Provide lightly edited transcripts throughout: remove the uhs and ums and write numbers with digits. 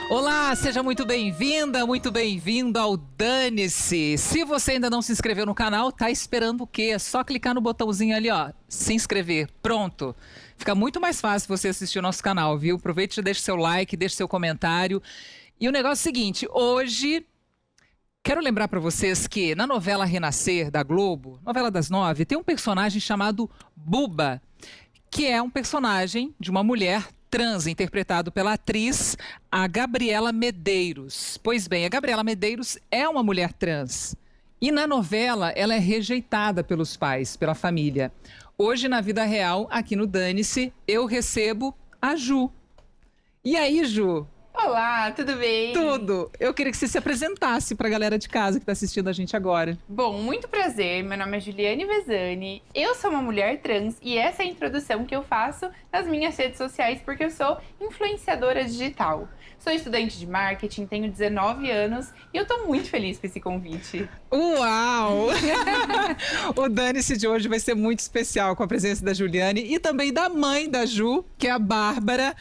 Olá, seja muito bem-vinda, muito bem-vindo ao Dane-se. Se você ainda não se inscreveu no canal, tá esperando o quê? É só clicar no botãozinho ali, ó, se inscrever. Pronto. Fica muito mais fácil você assistir o nosso canal, viu? Aproveite e deixe seu like, deixe seu comentário. E o negócio é o seguinte, hoje quero lembrar para vocês que na novela Renascer da Globo, novela das 9, tem um personagem chamado Buba, que é um personagem de uma mulher trans, interpretado pela atriz a Gabriela Medeiros. Pois bem, a Gabriela Medeiros é uma mulher trans. E na novela, ela é rejeitada pelos pais, pela família. Hoje, na vida real, aqui no Dane-se, eu recebo a Ju. E aí, Ju? Olá, tudo bem? Tudo. Eu queria que você se apresentasse para a galera de casa que está assistindo a gente agora. Bom, muito prazer. Meu nome é Juliane Vesani. Eu sou uma mulher trans e essa é a introdução que eu faço nas minhas redes sociais porque eu sou influenciadora digital. Sou estudante de marketing, tenho 19 anos e eu tô muito feliz com esse convite. Uau! O Dane-se de hoje vai ser muito especial com a presença da Juliane e também da mãe da Ju, que é a Bárbara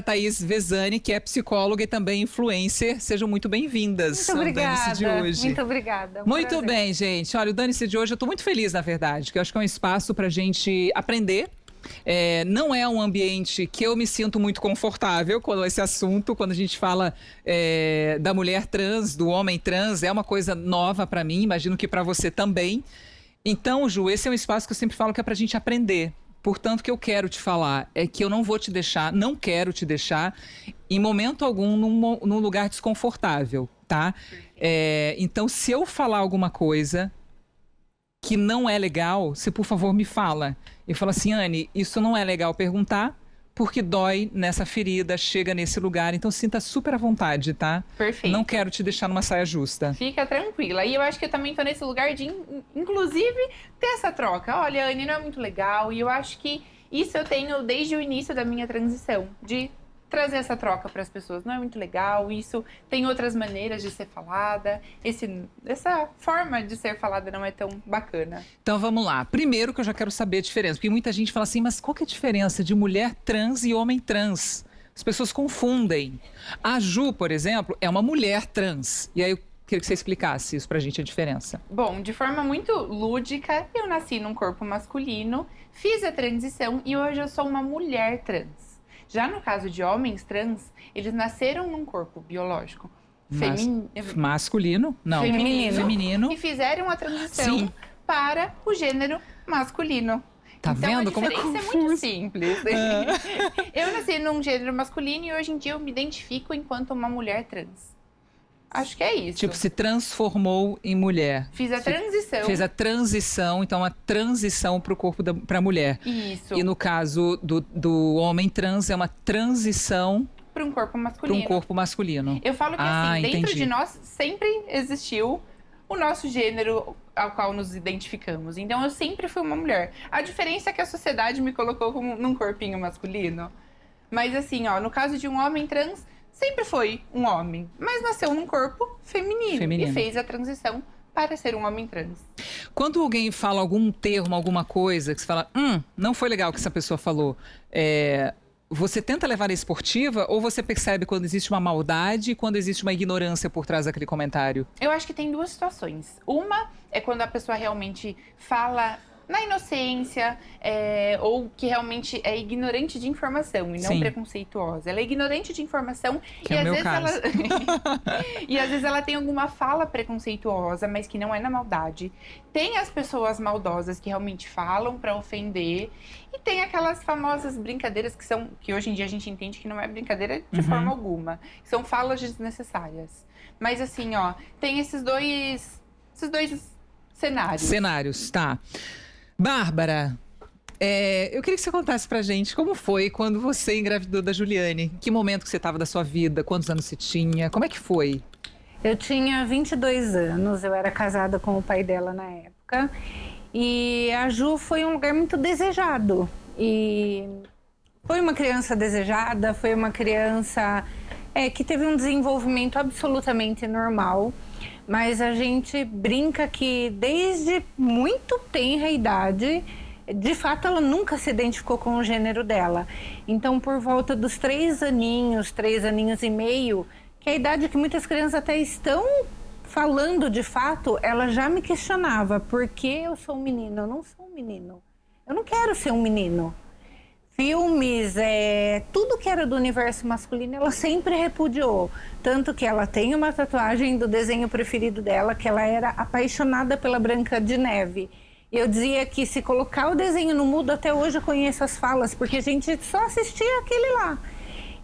Thaís Vesani, que é psicóloga e também influencer. Sejam muito bem-vindas ao Dane-se de hoje. Muito obrigada. Muito bem, gente. Olha, o Dane-se de hoje eu tô muito feliz, na verdade, que eu acho que é um espaço pra gente aprender. Não é um ambiente que eu me sinto muito confortável quando esse assunto, quando a gente fala da mulher trans, do homem trans, é uma coisa nova para mim, imagino que para você também. Então, Ju, esse é um espaço que eu sempre falo que é pra gente aprender. Portanto, o que eu quero te falar é que eu não vou te deixar, não quero te deixar em momento algum num lugar desconfortável, tá? Então, se eu falar alguma coisa que não é legal, você por favor me fala. Eu falo assim, Anne, isso não é legal perguntar, porque dói nessa ferida, chega nesse lugar, então sinta super à vontade, tá? Perfeito. Não quero te deixar numa saia justa. Fica tranquila. E eu acho que eu também tô nesse lugar de, inclusive, ter essa troca. Olha, Anne, não é muito legal. E eu acho que isso eu tenho desde o início da minha transição, de trazer essa troca para as pessoas. Não é muito legal, isso tem outras maneiras de ser falada, essa forma de ser falada não é tão bacana. Então vamos lá. Primeiro que eu já quero saber a diferença, porque muita gente fala assim, mas qual que é a diferença de mulher trans e homem trans? As pessoas confundem. A Ju, por exemplo, é uma mulher trans. E aí eu queria que você explicasse isso pra gente, a diferença. Bom, de forma muito lúdica, eu nasci num corpo masculino, fiz a transição e hoje eu sou uma mulher trans. Já no caso de homens trans, eles nasceram num corpo biológico masculino? Não. Feminino. E fizeram a transição para o gênero masculino. Tá então, vendo? A como diferença é muito simples. Eu nasci num gênero masculino e hoje em dia eu me identifico enquanto uma mulher trans. Acho que é isso. Tipo, se transformou em mulher. Fiz a transição. Fez a transição, então uma transição para o corpo para a mulher. Isso. E no caso do homem trans, é uma transição para um corpo masculino. Para um corpo masculino. Eu falo que assim, dentro entendi. de nós sempre existiu o nosso gênero ao qual nos identificamos. Então eu sempre fui uma mulher. A diferença é que a sociedade me colocou como num corpinho masculino. Mas assim, ó, no caso de um homem trans, sempre foi um homem, mas nasceu num corpo feminino. E fez a transição para ser um homem trans. Quando alguém fala algum termo, alguma coisa, que você fala, não foi legal o que essa pessoa falou, você tenta levar a esportiva ou você percebe quando existe uma maldade e quando existe uma ignorância por trás daquele comentário? Eu acho que tem duas situações. Uma é quando a pessoa realmente fala na inocência, ou que realmente é ignorante de informação e não preconceituosa. Ela é ignorante de informação que às vezes ela e às vezes ela tem alguma fala preconceituosa, mas que não é na maldade. Tem as pessoas maldosas que realmente falam pra ofender e tem aquelas famosas brincadeiras que hoje em dia a gente entende que não é brincadeira de forma alguma. São falas desnecessárias. Mas assim, ó, tem esses dois cenários. Cenários, tá. Bárbara, eu queria que você contasse pra gente como foi quando você engravidou da Juliane. Que momento que você estava da sua vida? Quantos anos você tinha? Como é que foi? Eu tinha 22 anos, eu era casada com o pai dela na época. E a Ju foi um lugar muito desejado. E foi uma criança desejada, foi uma criança que teve um desenvolvimento absolutamente normal. Mas a gente brinca que desde muito tenra idade De fato, ela nunca se identificou com o gênero dela. Então, por volta dos 3 aninhos e meio, que é a idade que muitas crianças até estão falando de fato, ela já me questionava: por que eu sou um menino? Eu não sou um menino. Eu não quero ser um menino. Filmes, tudo que era do universo masculino, ela sempre repudiou. Tanto que ela tem uma tatuagem do desenho preferido dela, que ela era apaixonada pela Branca de Neve. E eu dizia que se colocar o desenho no mudo, até hoje eu conheço as falas, porque a gente só assistia aquele lá.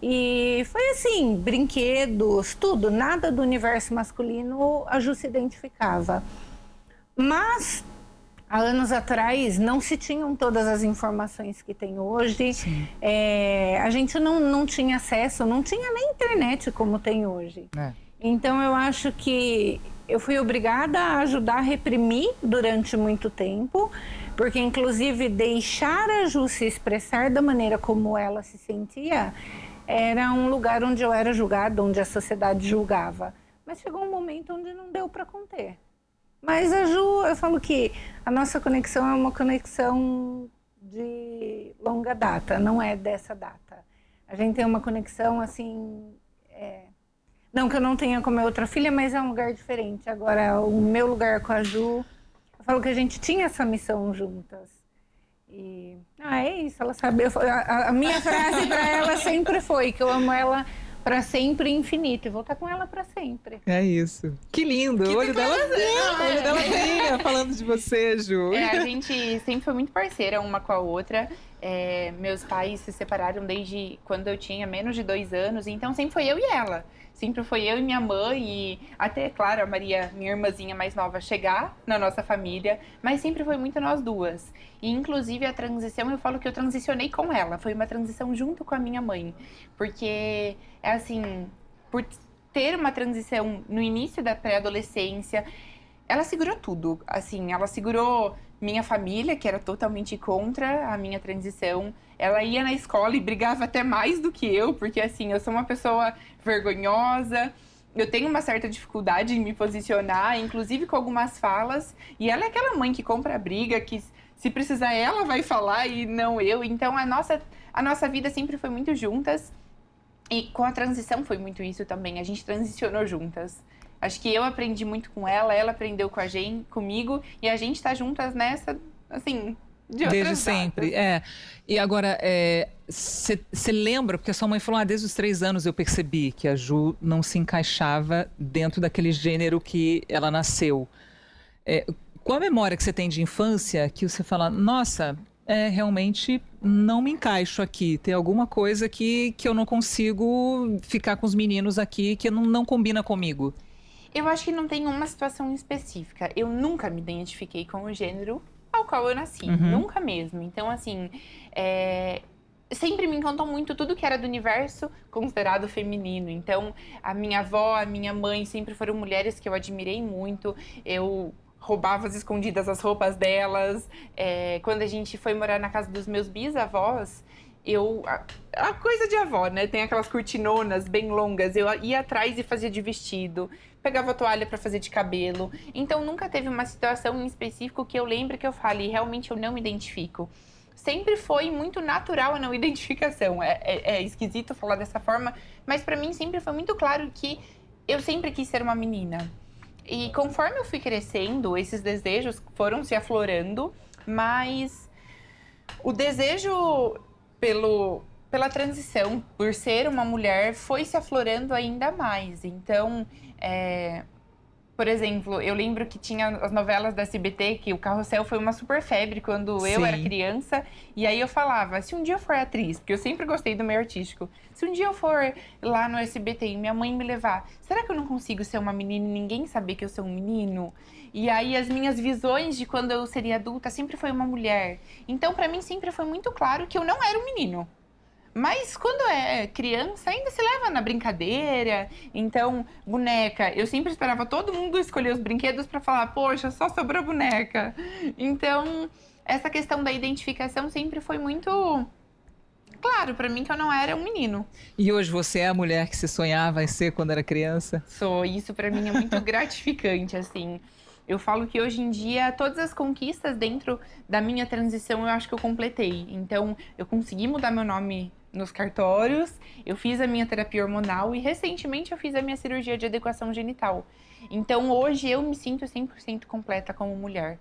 E foi assim, brinquedos, tudo, nada do universo masculino a Ju se identificava. Mas há anos atrás não se tinham todas as informações que tem hoje. A gente não tinha acesso, não tinha nem internet como tem hoje. Então eu acho que eu fui obrigada a ajudar a reprimir durante muito tempo, porque inclusive deixar a Ju se expressar da maneira como ela se sentia era um lugar onde eu era julgada, onde a sociedade julgava. Mas chegou um momento onde não deu para conter. Mas a Ju, eu falo que a nossa conexão é uma conexão de longa data, não é dessa data. A gente tem uma conexão assim, não que eu não tenha com a minha outra filha, mas é um lugar diferente. Agora, o meu lugar com a Ju, eu falo que a gente tinha essa missão juntas. E é isso, ela sabe. A minha frase para ela sempre foi que eu amo ela para sempre e infinito, e vou estar com ela para sempre. É isso. Que lindo. O olho dela brilha falando de você, Ju. A gente sempre foi muito parceira uma com a outra. Meus pais se separaram desde quando eu tinha menos de 2 anos, então sempre foi eu e ela. Sempre foi eu e minha mãe e até, claro, a Maria, minha irmãzinha mais nova, chegar na nossa família, mas sempre foi muito nós duas. E, inclusive, a transição, eu falo que eu transicionei com ela, foi uma transição junto com a minha mãe. Porque, assim, por ter uma transição no início da pré-adolescência, ela segurou tudo. Assim, ela segurou minha família, que era totalmente contra a minha transição. Ela ia na escola e brigava até mais do que eu, porque assim, eu sou uma pessoa vergonhosa, eu tenho uma certa dificuldade em me posicionar, inclusive com algumas falas, e ela é aquela mãe que compra a briga, que se precisar ela vai falar e não eu. Então a nossa vida sempre foi muito juntas, e com a transição foi muito isso também, a gente transicionou juntas. Acho que eu aprendi muito com ela aprendeu com comigo, e a gente tá juntas nessa, assim, de outras desde sempre, E agora, você lembra, porque a sua mãe falou, desde os 3 anos eu percebi que a Ju não se encaixava dentro daquele gênero que ela nasceu. Qual a memória que você tem de infância que você fala, nossa, realmente não me encaixo aqui, tem alguma coisa que eu não consigo ficar com os meninos aqui, que não combina comigo? Eu acho que não tem uma situação específica. Eu nunca me identifiquei com o gênero ao qual eu nasci. Nunca mesmo. Então, assim, sempre me encantou muito tudo que era do universo considerado feminino. Então, a minha avó, a minha mãe sempre foram mulheres que eu admirei muito. Eu roubava às escondidas as roupas delas. Quando a gente foi morar na casa dos meus bisavós, a coisa de avó, né? Tem aquelas cortinonas bem longas. Eu ia atrás e fazia de vestido. Pegava toalha para fazer de cabelo. Então, nunca teve uma situação em específico que eu lembre que eu fale, realmente eu não me identifico. Sempre foi muito natural a não identificação. É esquisito falar dessa forma, mas para mim sempre foi muito claro que eu sempre quis ser uma menina. E conforme eu fui crescendo, esses desejos foram se aflorando, mas o desejo pela transição, por ser uma mulher, foi se aflorando ainda mais. Então, por exemplo, eu lembro que tinha as novelas da SBT, que o Carrossel foi uma super febre quando eu era criança. E aí eu falava, se um dia eu for atriz, porque eu sempre gostei do meio artístico, se um dia eu for lá no SBT e minha mãe me levar, será que eu não consigo ser uma menina e ninguém saber que eu sou um menino? E aí as minhas visões de quando eu seria adulta sempre foi uma mulher. Então, pra mim, sempre foi muito claro que eu não era um menino. Mas quando é criança, ainda se leva na brincadeira. Então, boneca. Eu sempre esperava todo mundo escolher os brinquedos para falar, poxa, só sobrou boneca. Então, essa questão da identificação sempre foi muito claro para mim que eu não era um menino. E hoje você é a mulher que você sonhava em ser quando era criança? Sou. Isso para mim é muito gratificante, assim. Eu falo que hoje em dia, todas as conquistas dentro da minha transição, eu acho que eu completei. Então, eu consegui mudar meu nome nos cartórios, eu fiz a minha terapia hormonal e, recentemente, eu fiz a minha cirurgia de adequação genital. Então, hoje, eu me sinto 100% completa como mulher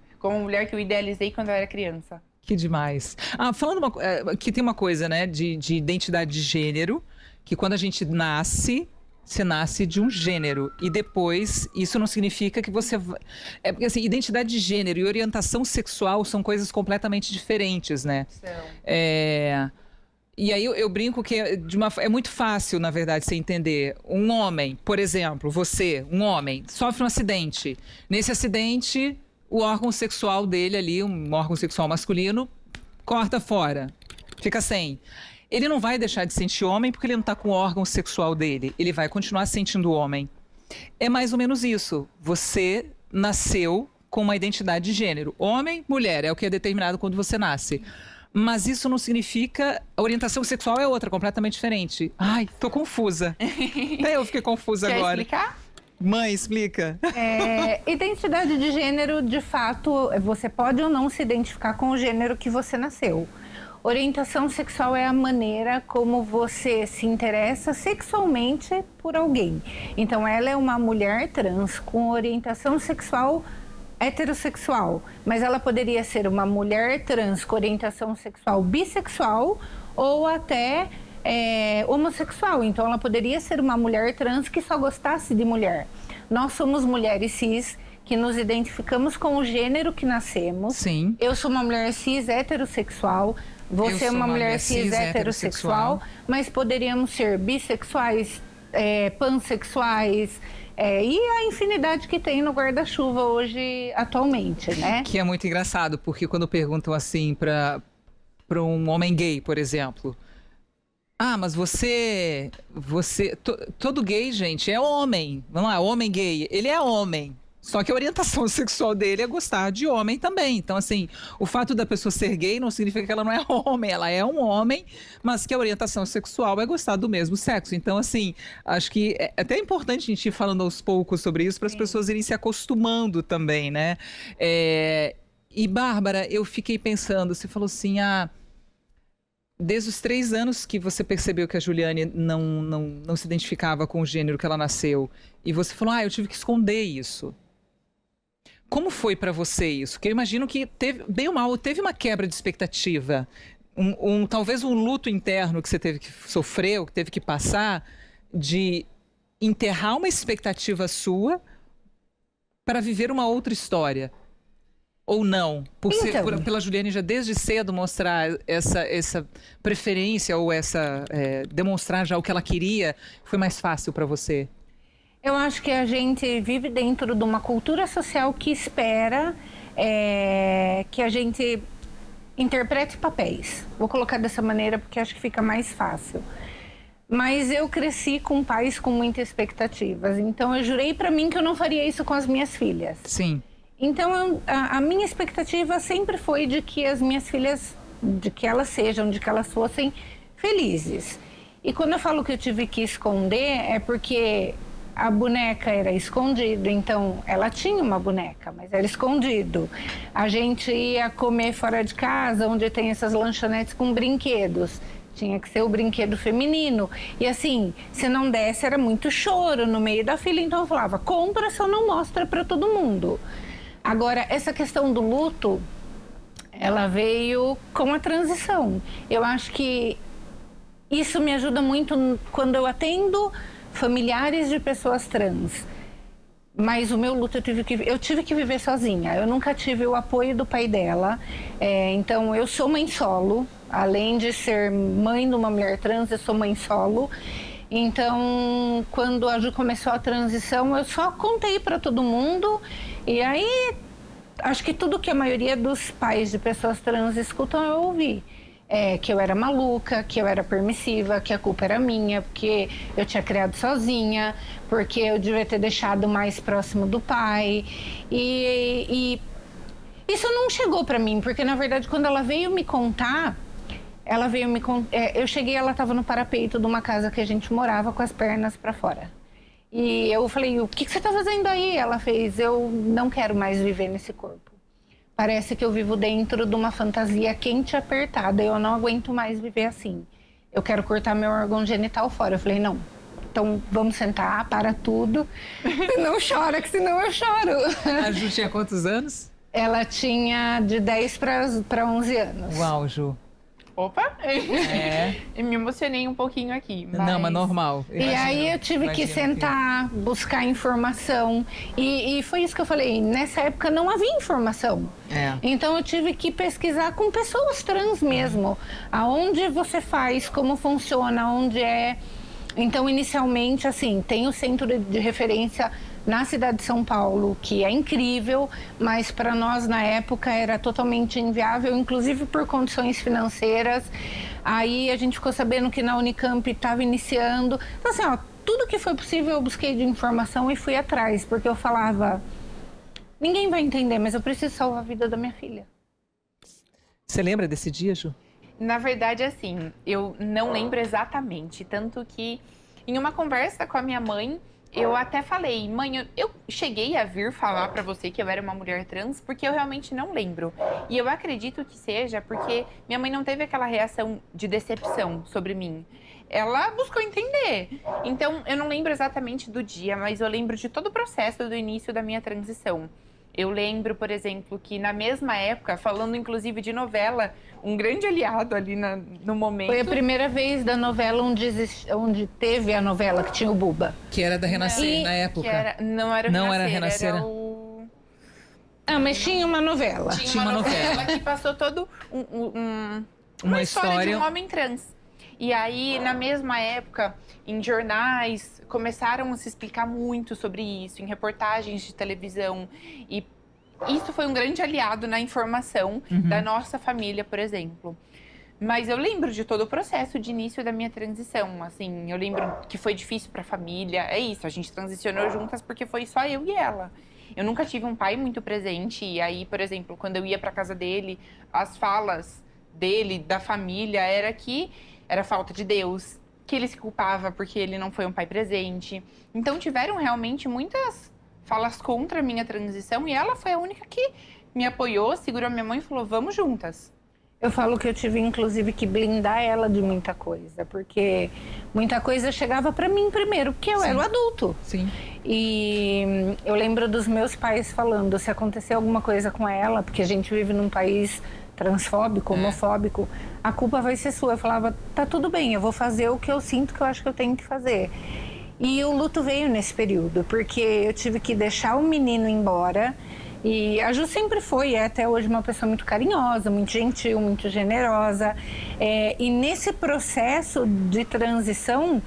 que eu idealizei quando eu era criança. Que demais. Falando que tem uma coisa, né, de identidade de gênero, que quando a gente nasce... Você nasce de um gênero e depois isso não significa que você... porque assim, identidade de gênero e orientação sexual são coisas completamente diferentes, né? E aí eu brinco que é muito fácil, na verdade, você entender. Um homem, por exemplo, um homem, sofre um acidente. Nesse acidente, o órgão sexual dele ali, um órgão sexual masculino, corta fora, fica sem. Ele não vai deixar de sentir homem porque ele não está com o órgão sexual dele. Ele vai continuar sentindo homem. É mais ou menos isso. Você nasceu com uma identidade de gênero. Homem, mulher, é o que é determinado quando você nasce. Mas isso não significa... A orientação sexual é outra, completamente diferente. Ai, tô confusa. Até eu fiquei confusa agora. Quer explicar? Mãe, explica. Identidade de gênero, de fato, você pode ou não se identificar com o gênero que você nasceu. Orientação sexual é a maneira como você se interessa sexualmente por alguém. Então, ela é uma mulher trans com orientação sexual heterossexual, mas ela poderia ser uma mulher trans com orientação sexual bissexual ou até homossexual. Então, ela poderia ser uma mulher trans que só gostasse de mulher. Nós somos mulheres cis que nos identificamos com o gênero que nascemos. Sim. Eu sou uma mulher cis heterossexual. Você é uma mulher cis heterossexual, mas poderíamos ser bissexuais, pansexuais, e a infinidade que tem no guarda-chuva hoje, atualmente, né? Que é muito engraçado, porque quando perguntam assim para um homem gay, por exemplo... mas todo gay, gente, é homem. Vamos lá, homem gay, ele é homem. Só que a orientação sexual dele é gostar de homem também. Então, assim, o fato da pessoa ser gay não significa que ela não é homem. Ela é um homem, mas que a orientação sexual é gostar do mesmo sexo. Então, assim, acho que é até importante a gente ir falando aos poucos sobre isso para as pessoas irem se acostumando também, né? E, Bárbara, eu fiquei pensando, você falou assim, desde os 3 anos que você percebeu que a Juliane não se identificava com o gênero que ela nasceu, e você falou, eu tive que esconder isso. Como foi para você isso? Porque eu imagino que bem ou mal, teve uma quebra de expectativa, talvez um luto interno que você teve que sofrer, que teve que passar, de enterrar uma expectativa sua para viver uma outra história. Ou não? Pela Juliane já desde cedo mostrar essa preferência ou demonstrar já o que ela queria, foi mais fácil para você? Eu acho que a gente vive dentro de uma cultura social que espera que a gente interprete papéis. Vou colocar dessa maneira porque acho que fica mais fácil. Mas eu cresci com pais com muitas expectativas. Então eu jurei para mim que eu não faria isso com as minhas filhas. Sim. Então a minha expectativa sempre foi de que as minhas filhas, de que elas fossem felizes. E quando eu falo que eu tive que esconder, é porque a boneca era escondida, então ela tinha uma boneca, mas era escondido. A gente ia comer fora de casa, onde tem essas lanchonetes com brinquedos. Tinha que ser o brinquedo feminino. E assim, se não desse, era muito choro no meio da fila. Então eu falava, compra, só não mostra para todo mundo. Agora, essa questão do luto, ela veio com a transição. Eu acho que isso me ajuda muito quando eu atendo familiares de pessoas trans. Mas o meu luto eu tive que viver sozinha. Eu nunca tive o apoio do pai dela. Então, eu sou mãe solo. Além de ser mãe de uma mulher trans, eu sou mãe solo. Então, quando a Ju começou a transição, eu só contei para todo mundo. E aí, acho que tudo que a maioria dos pais de pessoas trans escutam, eu ouvi. Que eu era maluca, que eu era permissiva, que a culpa era minha, porque eu tinha criado sozinha, porque eu devia ter deixado mais próximo do pai. E isso não chegou para mim, porque na verdade quando ela veio me contar, eu cheguei, ela estava no parapeito de uma casa que a gente morava com as pernas para fora. E eu falei, o que você tá fazendo aí? Ela fez, eu não quero mais viver nesse corpo. Parece que eu vivo dentro de uma fantasia quente e apertada. Eu não aguento mais viver assim. Eu quero cortar meu órgão genital fora. Eu falei, não. Então, vamos sentar, para tudo. Não chora, que senão eu choro. A Ju tinha quantos anos? Ela tinha de 10 para 11 anos. Uau, Ju. Opa! É. Eu me emocionei um pouquinho aqui. Não, mas normal. E aí eu tive que sentar, buscar informação. E foi isso que eu falei. Nessa época não havia informação. É. Então eu tive que pesquisar com pessoas trans mesmo. Aonde você faz, como funciona, onde é. Então, inicialmente, assim, tem o centro de referência na cidade de São Paulo, que é incrível, mas para nós na época era totalmente inviável, inclusive por condições financeiras. Aí a gente ficou sabendo que na Unicamp estava iniciando. Então, assim, ó, tudo que foi possível eu busquei de informação e fui atrás, porque eu falava, ninguém vai entender, mas eu preciso salvar a vida da minha filha. Você lembra desse dia, Ju? Na verdade, assim, eu não lembro exatamente. Tanto que em uma conversa com a minha mãe, eu até falei, mãe, eu cheguei a vir falar pra você que eu era uma mulher trans, porque eu realmente não lembro. E eu acredito que seja porque minha mãe não teve aquela reação de decepção sobre mim. Ela buscou entender. Então, eu não lembro exatamente do dia, mas eu lembro de todo o processo do início da minha transição. Eu lembro, por exemplo, que na mesma época, falando inclusive de novela, um grande aliado ali no momento... Foi a primeira vez da novela onde teve a novela, que tinha o Buba. Que era da Renascer, na época. Não era o Não Renascer, era Renascer. era o... Ah, mas tinha uma novela. Tinha uma novela que passou todo uma história de um homem trans. E aí, na mesma época, em jornais, começaram a se explicar muito sobre isso, em reportagens de televisão. E isso foi um grande aliado na informação da nossa família, por exemplo. Mas eu lembro de todo o processo de início da minha transição. Assim, eu lembro que foi difícil para a família. É isso, a gente transicionou juntas porque foi só eu e ela. Eu nunca tive um pai muito presente. E aí, por exemplo, quando eu ia para casa dele, as falas dele, da família, era que era falta de Deus, que ele se culpava porque ele não foi um pai presente. Então tiveram realmente muitas falas contra a minha transição e ela foi a única que me apoiou, segurou minha mão e falou, vamos juntas. Eu falo que eu tive, inclusive, que blindar ela de muita coisa, porque muita coisa chegava para mim primeiro, porque eu era o adulto. Sim. E eu lembro dos meus pais falando, se acontecer alguma coisa com ela, porque a gente vive num país transfóbico, homofóbico, a culpa vai ser sua. Eu falava, tá tudo bem, eu vou fazer o que eu sinto que eu acho que eu tenho que fazer. E o luto veio nesse período, porque eu tive que deixar o menino embora. E a Ju sempre foi, é até hoje, uma pessoa muito carinhosa, muito gentil, muito generosa. E nesse processo de transição,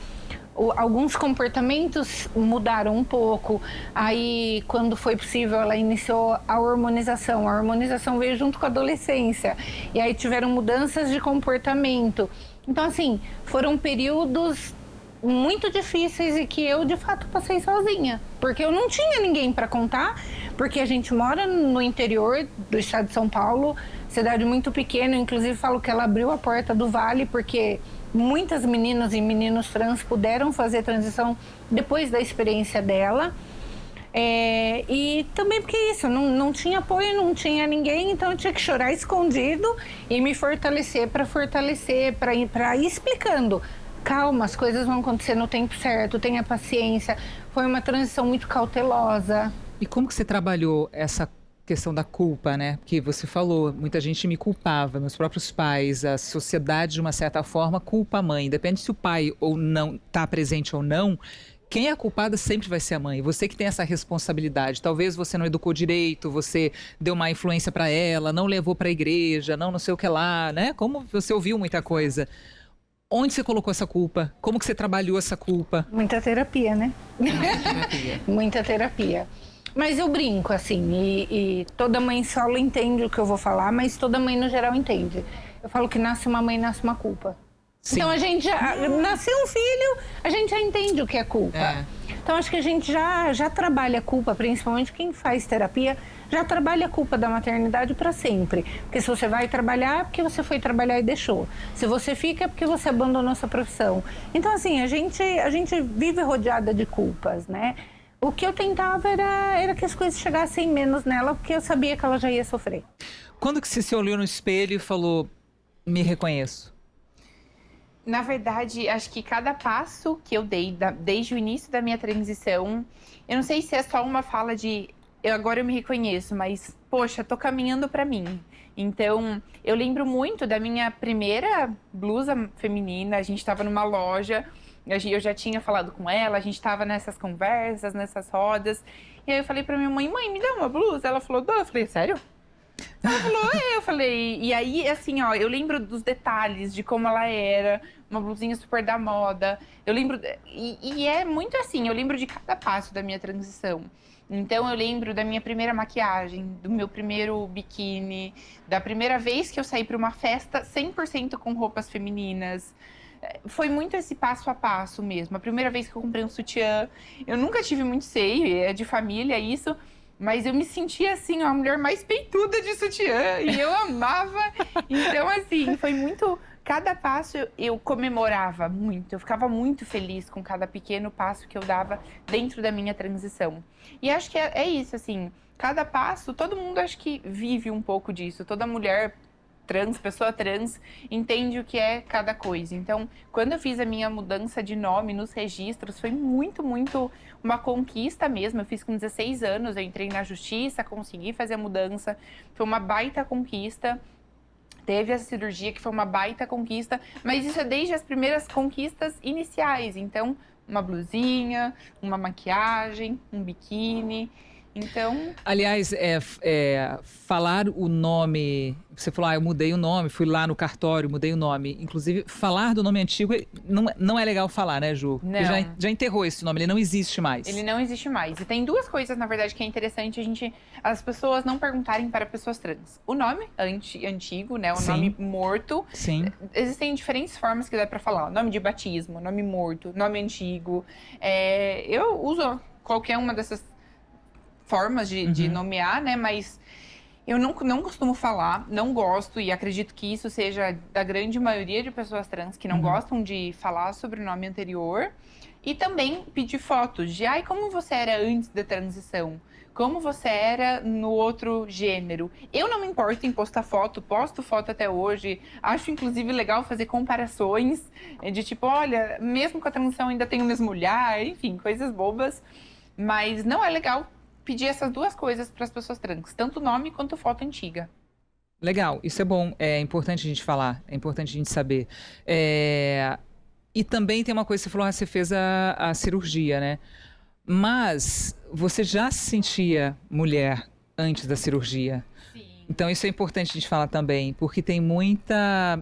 alguns comportamentos mudaram um pouco. Aí, quando foi possível, ela iniciou a hormonização. A hormonização veio junto com a adolescência. E aí tiveram mudanças de comportamento. Então, assim, foram períodos muito difíceis e que eu, de fato, passei sozinha. Porque eu não tinha ninguém para contar, porque a gente mora no interior do estado de São Paulo, cidade muito pequena. Eu, inclusive, falo que ela abriu a porta do vale, porque muitas meninas e meninos trans puderam fazer transição depois da experiência dela. E também porque isso, não tinha apoio, não tinha ninguém, então eu tinha que chorar escondido e me fortalecer, para ir explicando. Calma, as coisas vão acontecer no tempo certo, tenha paciência. Foi uma transição muito cautelosa. E como que você trabalhou essa questão da culpa, né? Porque você falou, muita gente me culpava, meus próprios pais, a sociedade, de uma certa forma, culpa a mãe. Depende se o pai ou não está presente ou não, quem é a culpada sempre vai ser a mãe. Você que tem essa responsabilidade. Talvez você não educou direito, você deu má influência para ela, não levou para a igreja, não sei o que lá, né? Como você ouviu muita coisa. Onde você colocou essa culpa? Como que você trabalhou essa culpa? Muita terapia, né? Muita terapia. Mas eu brinco, assim, e toda mãe solo entende o que eu vou falar, mas toda mãe no geral entende. Eu falo que nasce uma mãe, nasce uma culpa. Sim. Então a gente já nasceu um filho, a gente já entende o que é culpa. Então, acho que a gente já trabalha a culpa, principalmente quem faz terapia, já trabalha a culpa da maternidade para sempre. Porque se você vai trabalhar, é porque você foi trabalhar e deixou. Se você fica, é porque você abandonou sua profissão. Então, assim, a gente vive rodeada de culpas, né? O que eu tentava era que as coisas chegassem menos nela, porque eu sabia que ela já ia sofrer. Quando que você se olhou no espelho e falou, me reconheço? Na verdade, acho que cada passo que eu dei, desde o início da minha transição, eu não sei se é só uma fala de agora eu me reconheço, mas, poxa, tô caminhando pra mim. Então, eu lembro muito da minha primeira blusa feminina, a gente tava numa loja, eu já tinha falado com ela, a gente tava nessas conversas, nessas rodas, e aí eu falei pra minha mãe, me dá uma blusa? Ela falou, dou. Eu falei, sério? Ela falou, eu falei, e aí, assim, ó, eu lembro dos detalhes de como ela era, uma blusinha super da moda, eu lembro, e é muito assim, eu lembro de cada passo da minha transição. Então, eu lembro da minha primeira maquiagem, do meu primeiro biquíni, da primeira vez que eu saí para uma festa 100% com roupas femininas. Foi muito esse passo a passo mesmo. A primeira vez que eu comprei um sutiã, eu nunca tive muito seio, é de família isso, mas eu me sentia assim, a mulher mais peituda de sutiã, e eu amava. Então, assim, foi muito... Cada passo eu comemorava muito, eu ficava muito feliz com cada pequeno passo que eu dava dentro da minha transição. E acho que é isso, assim, cada passo, todo mundo acho que vive um pouco disso, toda mulher trans, pessoa trans, entende o que é cada coisa. Então, quando eu fiz a minha mudança de nome nos registros, foi muito, muito uma conquista mesmo. Eu fiz com 16 anos, eu entrei na justiça, consegui fazer a mudança, foi uma baita conquista. Teve essa cirurgia que foi uma baita conquista, mas isso é desde as primeiras conquistas iniciais. Então, uma blusinha, uma maquiagem, um biquíni. Então... Aliás, falar o nome... Você falou, eu mudei o nome, fui lá no cartório, mudei o nome. Inclusive, falar do nome antigo não é legal falar, né, Ju? Não. Já enterrou esse nome, ele não existe mais. Ele não existe mais. E tem duas coisas, na verdade, que é interessante as pessoas não perguntarem para pessoas trans. O nome antigo, né, o nome morto. Sim. Existem diferentes formas que dá para falar. Nome de batismo, nome morto, nome antigo. Eu uso qualquer uma dessas formas de nomear, né, mas... Eu não costumo falar, não gosto, e acredito que isso seja da grande maioria de pessoas trans que não gostam de falar sobre o nome anterior. E também pedir fotos de, como você era antes da transição? Como você era no outro gênero? Eu não me importo em postar foto, posto foto até hoje. Acho, inclusive, legal fazer comparações de tipo, olha, mesmo com a transição ainda tenho o mesmo olhar, enfim, coisas bobas. Mas não é legal pedir essas duas coisas para as pessoas trans, tanto nome quanto foto antiga. Legal, isso é bom, é importante a gente falar, é importante a gente saber. E também tem uma coisa, você falou, você fez a cirurgia, né? Mas você já se sentia mulher antes da cirurgia. Sim. Então isso é importante a gente falar também, porque tem muita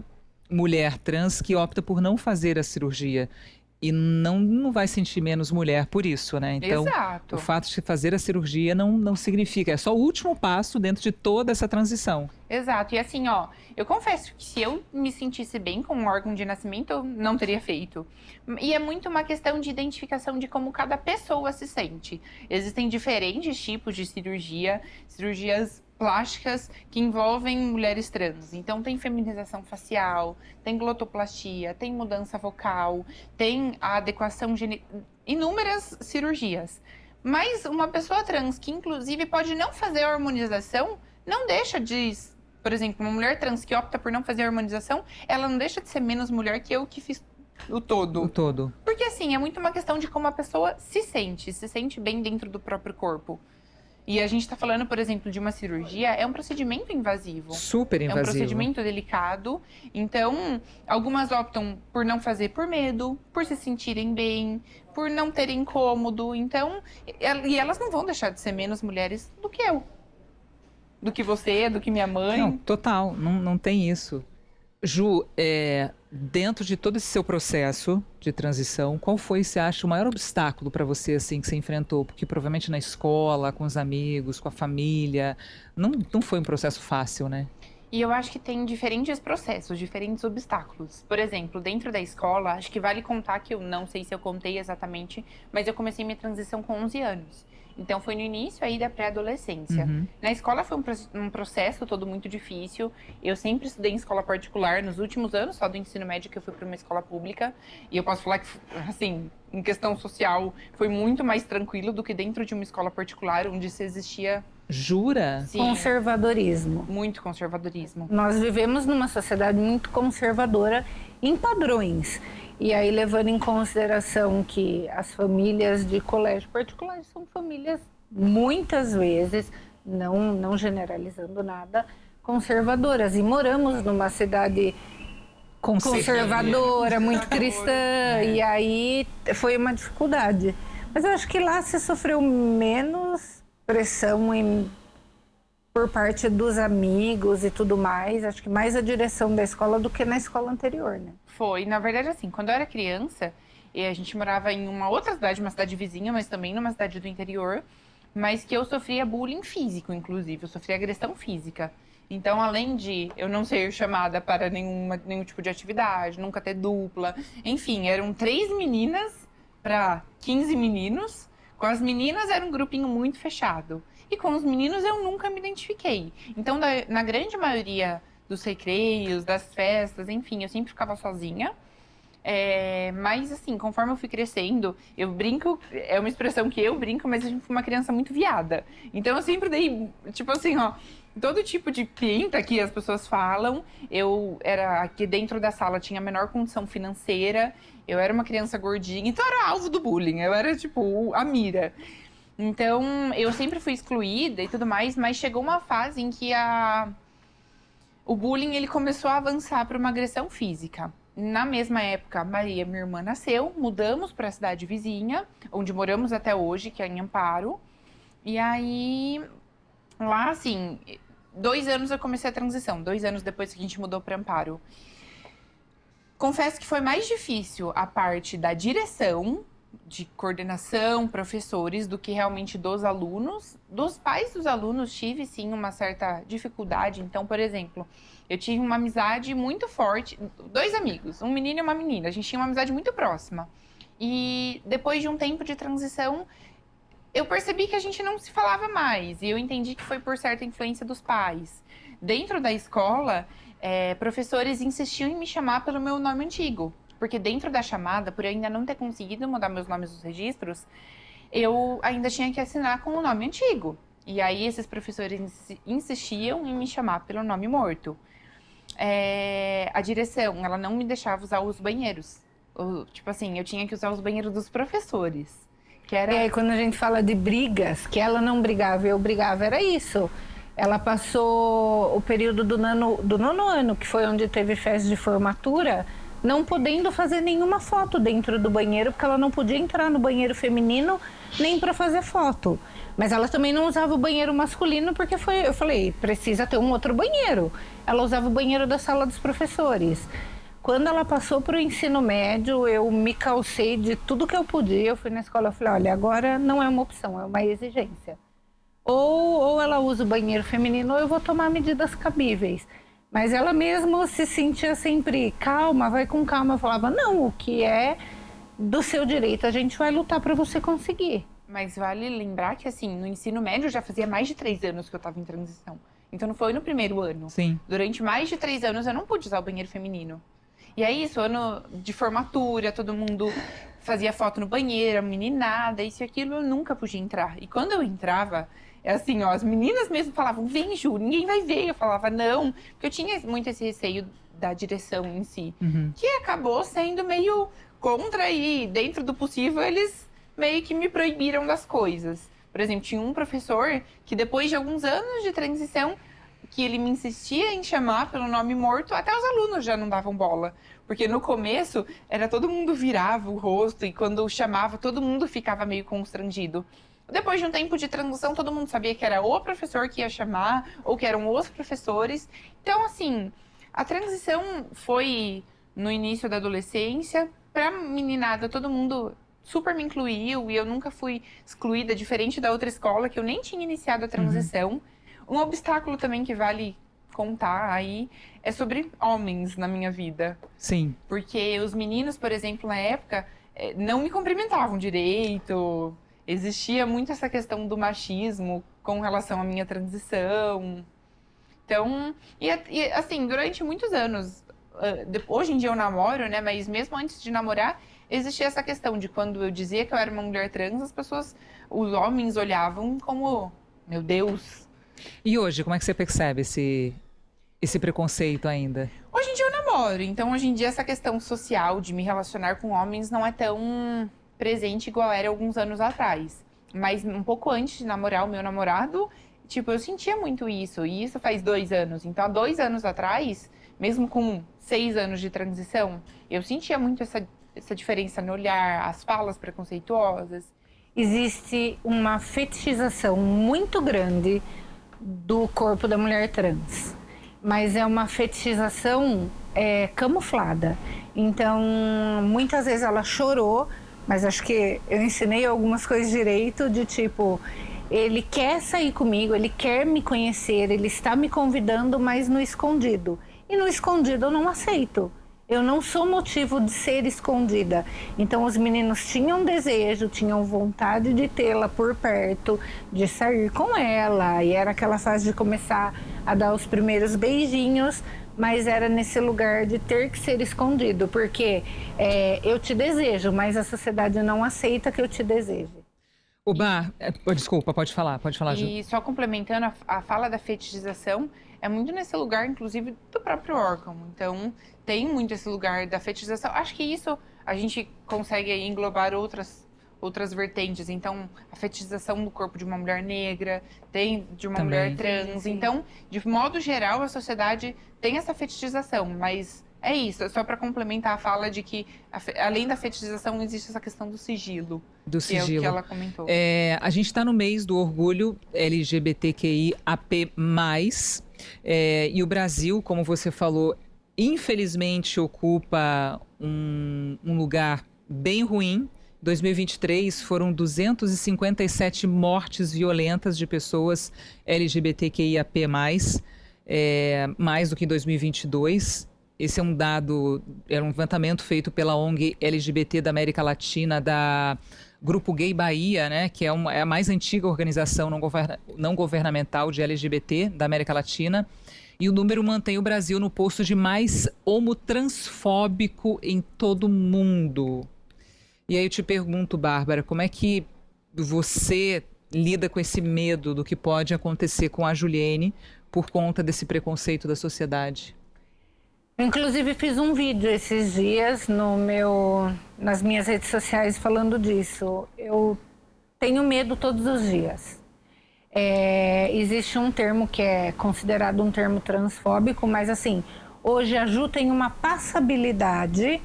mulher trans que opta por não fazer a cirurgia. E não vai sentir menos mulher por isso, né? Então, Exato. O fato de fazer a cirurgia não significa, é só o último passo dentro de toda essa transição. Exato. E assim, eu confesso que se eu me sentisse bem com um órgão de nascimento, eu não teria feito. E é muito uma questão de identificação de como cada pessoa se sente. Existem diferentes tipos de cirurgias plásticas que envolvem mulheres trans. Então, tem feminização facial, tem glotoplastia, tem mudança vocal, tem a adequação inúmeras cirurgias. Mas uma pessoa trans que, inclusive, pode não fazer a hormonização, não deixa de... Por exemplo, uma mulher trans que opta por não fazer a hormonização, ela não deixa de ser menos mulher que eu que fiz o todo. O todo. Porque, assim, é muito uma questão de como a pessoa se sente bem dentro do próprio corpo. E a gente está falando, por exemplo, de uma cirurgia, é um procedimento invasivo. Super invasivo. É um procedimento delicado. Então, algumas optam por não fazer por medo, por se sentirem bem, por não terem incômodo. Então, e elas não vão deixar de ser menos mulheres do que eu. Do que você, do que minha mãe. Não, total, não tem isso. Ju, dentro de todo esse seu processo de transição, qual foi, você acha, o maior obstáculo para você, assim, que você enfrentou? Porque provavelmente na escola, com os amigos, com a família, não foi um processo fácil, né? E eu acho que tem diferentes processos, diferentes obstáculos. Por exemplo, dentro da escola, acho que vale contar que eu não sei se eu contei exatamente, mas eu comecei minha transição com 11 anos. Então, foi no início aí da pré-adolescência. Na escola foi um processo todo muito difícil. Eu sempre estudei em escola particular. Nos últimos anos, só do ensino médio, que eu fui para uma escola pública. E eu posso falar que, assim, em questão social, foi muito mais tranquilo do que dentro de uma escola particular, onde se existia... Jura? Sim, Conservadorismo. muito conservadorismo. Nós vivemos numa sociedade muito conservadora em padrões. E aí, levando em consideração que as famílias de colégio particular são famílias, muitas vezes, não generalizando nada, conservadoras. E moramos numa cidade conservadora, muito cristã, e aí foi uma dificuldade. Mas eu acho que lá se sofreu menos pressão por parte dos amigos e tudo mais. Acho que mais a direção da escola do que na escola anterior, né? Foi, na verdade, assim, quando eu era criança, a gente morava em uma outra cidade, uma cidade vizinha, mas também numa cidade do interior, mas que eu sofria bullying físico, inclusive, eu sofria agressão física. Então, além de eu não ser chamada para nenhum tipo de atividade, nunca ter dupla, enfim, eram 3 meninas para 15 meninos. Com as meninas era um grupinho muito fechado. E com os meninos eu nunca me identifiquei. Então, na grande maioria dos recreios, das festas, enfim, eu sempre ficava sozinha. Mas, assim, conforme eu fui crescendo, eu brinco, é uma expressão que eu brinco, mas eu fui uma criança muito viada. Então, eu sempre dei, tipo assim, ó, todo tipo de pinta que as pessoas falam. Eu era, aqui dentro da sala, tinha a menor condição financeira, eu era uma criança gordinha, então eu era alvo do bullying, eu era, tipo, a mira. Então, eu sempre fui excluída e tudo mais, mas chegou uma fase em que o bullying ele começou a avançar para uma agressão física. Na mesma época, a Maria, minha irmã, nasceu, mudamos para a cidade vizinha, onde moramos até hoje, que é em Amparo. E aí, lá, assim, 2 anos eu comecei a transição, 2 anos depois que a gente mudou para Amparo. Confesso que foi mais difícil a parte da direção, de coordenação, professores, do que realmente dos alunos. Dos pais dos alunos tive, sim, uma certa dificuldade. Então, por exemplo, eu tive uma amizade muito forte, 2 amigos, um menino e uma menina. A gente tinha uma amizade muito próxima. E depois de um tempo de transição, eu percebi que a gente não se falava mais. E eu entendi que foi por certa influência dos pais. Dentro da escola, professores insistiam em me chamar pelo meu nome antigo. Porque dentro da chamada, por eu ainda não ter conseguido mudar meus nomes nos registros, eu ainda tinha que assinar com o nome antigo. E aí esses professores insistiam em me chamar pelo nome morto. A direção, ela não me deixava usar os banheiros. Tipo assim, eu tinha que usar os banheiros dos professores. Que era... E aí, quando a gente fala de brigas, que ela não brigava e eu brigava, era isso. Ela passou o período do nono ano, que foi onde teve festa de formatura, não podendo fazer nenhuma foto dentro do banheiro, porque ela não podia entrar no banheiro feminino nem para fazer foto. Mas ela também não usava o banheiro masculino, porque eu falei, precisa ter um outro banheiro. Ela usava o banheiro da sala dos professores. Quando ela passou para o ensino médio, eu me calcei de tudo que eu podia. Eu fui na escola e falei, olha, agora não é uma opção, é uma exigência. Ou ela usa o banheiro feminino, ou eu vou tomar medidas cabíveis. Mas ela mesma se sentia sempre, calma, vai com calma. Eu falava, não, o que é do seu direito, a gente vai lutar para você conseguir. Mas vale lembrar que, assim, no ensino médio já fazia mais de 3 anos que eu estava em transição. Então não foi no primeiro ano. Sim. Durante mais de 3 anos eu não pude usar o banheiro feminino. E é isso, ano de formatura, todo mundo fazia foto no banheiro, meninada, isso e aquilo, eu nunca podia entrar. E quando eu entrava... assim, ó, as meninas mesmo falavam, vem, Ju, ninguém vai ver. Eu falava, não, porque eu tinha muito esse receio da direção em si, que acabou sendo meio contra e, dentro do possível, eles meio que me proibiram das coisas. Por exemplo, tinha um professor que depois de alguns anos de transição, que ele me insistia em chamar pelo nome morto, até os alunos já não davam bola. Porque no começo, todo mundo virava o rosto e quando chamava, todo mundo ficava meio constrangido. Depois de um tempo de transição, todo mundo sabia que era o professor que ia chamar, ou que eram os professores. Então, assim, a transição foi no início da adolescência. Pra meninada, todo mundo super me incluiu e eu nunca fui excluída, diferente da outra escola, que eu nem tinha iniciado a transição. Um obstáculo também que vale contar aí é sobre homens na minha vida. Sim. Porque os meninos, por exemplo, na época, não me cumprimentavam direito. Existia muito essa questão do machismo com relação à minha transição. Então, assim, durante muitos anos, hoje em dia eu namoro, né? Mas mesmo antes de namorar, existia essa questão de quando eu dizia que eu era uma mulher trans, os homens olhavam como, meu Deus. E hoje, como é que você percebe esse preconceito ainda? Hoje em dia eu namoro, então hoje em dia essa questão social de me relacionar com homens não é tão presente igual era alguns anos atrás. Mas um pouco antes de namorar o meu namorado, tipo, eu sentia muito isso. E isso faz 2 anos. Então, há 2 anos atrás, mesmo com 6 anos de transição, eu sentia muito essa diferença no olhar, as falas preconceituosas. Existe uma fetichização muito grande do corpo da mulher trans. Mas é uma fetichização camuflada. Então, muitas vezes ela chorou, mas acho que eu ensinei algumas coisas direito, de tipo, ele quer sair comigo, ele quer me conhecer, ele está me convidando, mas no escondido. E no escondido eu não aceito. Eu não sou motivo de ser escondida. Então os meninos tinham desejo, tinham vontade de tê-la por perto, de sair com ela. E era aquela fase de começar a dar os primeiros beijinhos, mas era nesse lugar de ter que ser escondido. Porque eu te desejo, mas a sociedade não aceita que eu te deseje. Desculpa, pode falar, Ju. E só complementando a fala da fetichização, é muito nesse lugar, inclusive, do próprio órgão. Então, tem muito esse lugar da fetichização. Acho que isso a gente consegue aí englobar outras vertentes. Então, a fetichização do corpo de uma mulher negra, tem de uma Também. mulher trans. Sim. Então, de modo geral, a sociedade tem essa fetichização, mas é isso. É só para complementar a fala de que, além da fetichização, existe essa questão do sigilo. Do Que é o sigilo. que ela comentou. A gente está no mês do orgulho LGBTQIAP+. E o Brasil, como você falou, infelizmente ocupa um lugar bem ruim. 2023 foram 257 mortes violentas de pessoas LGBTQIAP+, mais do que em 2022. Esse é um dado, era um levantamento feito pela ONG LGBT da América Latina, da Grupo Gay Bahia, né, que é a mais antiga organização não governamental de LGBT da América Latina. E o número mantém o Brasil no posto de mais homotransfóbico em todo o mundo. E aí eu te pergunto, Bárbara, como é que você lida com esse medo do que pode acontecer com a Juliene por conta desse preconceito da sociedade? Eu, inclusive, fiz um vídeo esses dias nas minhas redes sociais falando disso. Eu tenho medo todos os dias. Existe um termo que é considerado um termo transfóbico, mas assim, hoje a Ju tem uma passabilidade,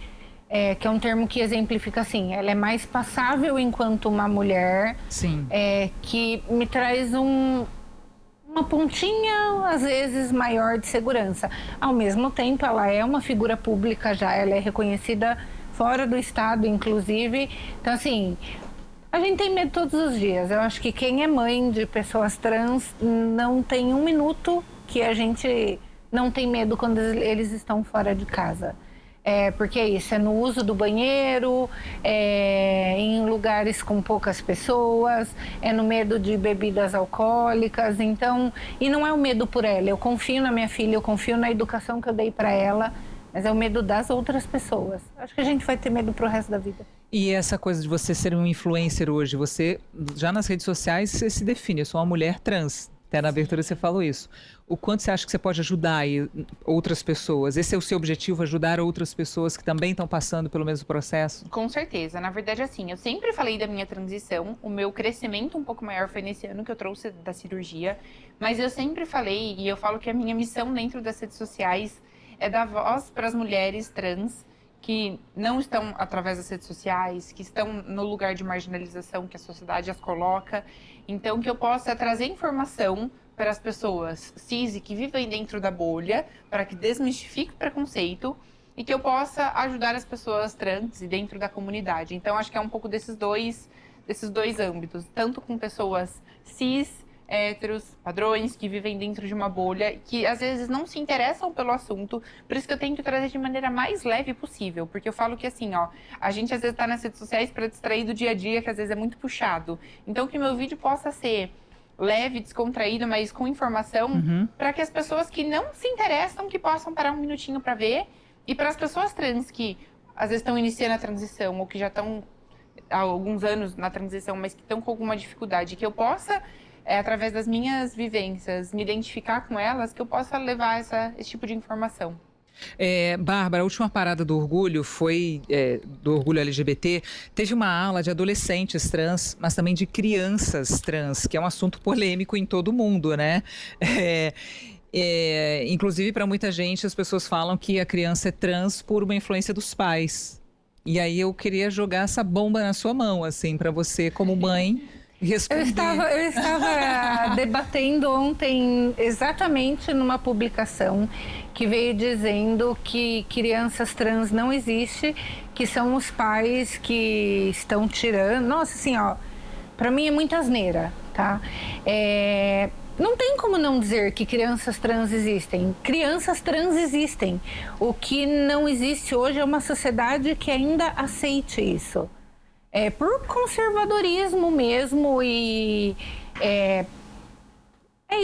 que é um termo que exemplifica assim, ela é mais passável enquanto uma mulher. Sim. Que me traz uma pontinha, às vezes, maior de segurança. Ao mesmo tempo, ela é uma figura pública já, ela é reconhecida fora do estado, inclusive. Então, assim, a gente tem medo todos os dias. Eu acho que quem é mãe de pessoas trans não tem um minuto que a gente não tem medo quando eles estão fora de casa. Porque é isso, é no uso do banheiro, em lugares com poucas pessoas, é no medo de bebidas alcoólicas, então, e não é o medo por ela, eu confio na minha filha, eu confio na educação que eu dei para ela, mas é o medo das outras pessoas. Acho que a gente vai ter medo pro resto da vida. E essa coisa de você ser um influencer hoje, você, já nas redes sociais, você se define, eu sou uma mulher trans. Até na abertura você falou isso. O quanto você acha que você pode ajudar aí outras pessoas? Esse é o seu objetivo, ajudar outras pessoas que também estão passando pelo mesmo processo? Com certeza. Na verdade, assim, eu sempre falei da minha transição. O meu crescimento um pouco maior foi nesse ano que eu trouxe da cirurgia. Mas eu sempre falei, e eu falo que a minha missão dentro das redes sociais é dar voz para as mulheres trans que não estão através das redes sociais, que estão no lugar de marginalização que a sociedade as coloca. Então, que eu possa trazer informação para as pessoas cis e que vivem dentro da bolha, para que desmistifique o preconceito e que eu possa ajudar as pessoas trans e dentro da comunidade. Então, acho que é um pouco desses dois âmbitos, tanto com pessoas cis, héteros, padrões, que vivem dentro de uma bolha, que às vezes não se interessam pelo assunto. Por isso que eu tento trazer de maneira mais leve possível. Porque eu falo que assim, ó, a gente às vezes tá nas redes sociais para distrair do dia a dia, que às vezes é muito puxado. Então que meu vídeo possa ser leve, descontraído, mas com informação, para que as pessoas que não se interessam, que possam parar um minutinho para ver. E para as pessoas trans que às vezes estão iniciando a transição, ou que já estão há alguns anos na transição, mas que estão com alguma dificuldade, que eu possa, através das minhas vivências, me identificar com elas, que eu possa levar esse tipo de informação. Bárbara, a última parada do Orgulho foi, do Orgulho LGBT, teve uma ala de adolescentes trans, mas também de crianças trans, que é um assunto polêmico em todo mundo, né? Inclusive, para muita gente, as pessoas falam que a criança é trans por uma influência dos pais. E aí eu queria jogar essa bomba na sua mão, assim, para você, como mãe, responder. Eu estava debatendo ontem exatamente numa publicação que veio dizendo que crianças trans não existem, que são os pais que estão tirando. Nossa, assim, ó, para mim é muita asneira, tá? Não tem como não dizer que crianças trans existem. Crianças trans existem. O que não existe hoje é uma sociedade que ainda aceite isso. Por conservadorismo mesmo e... É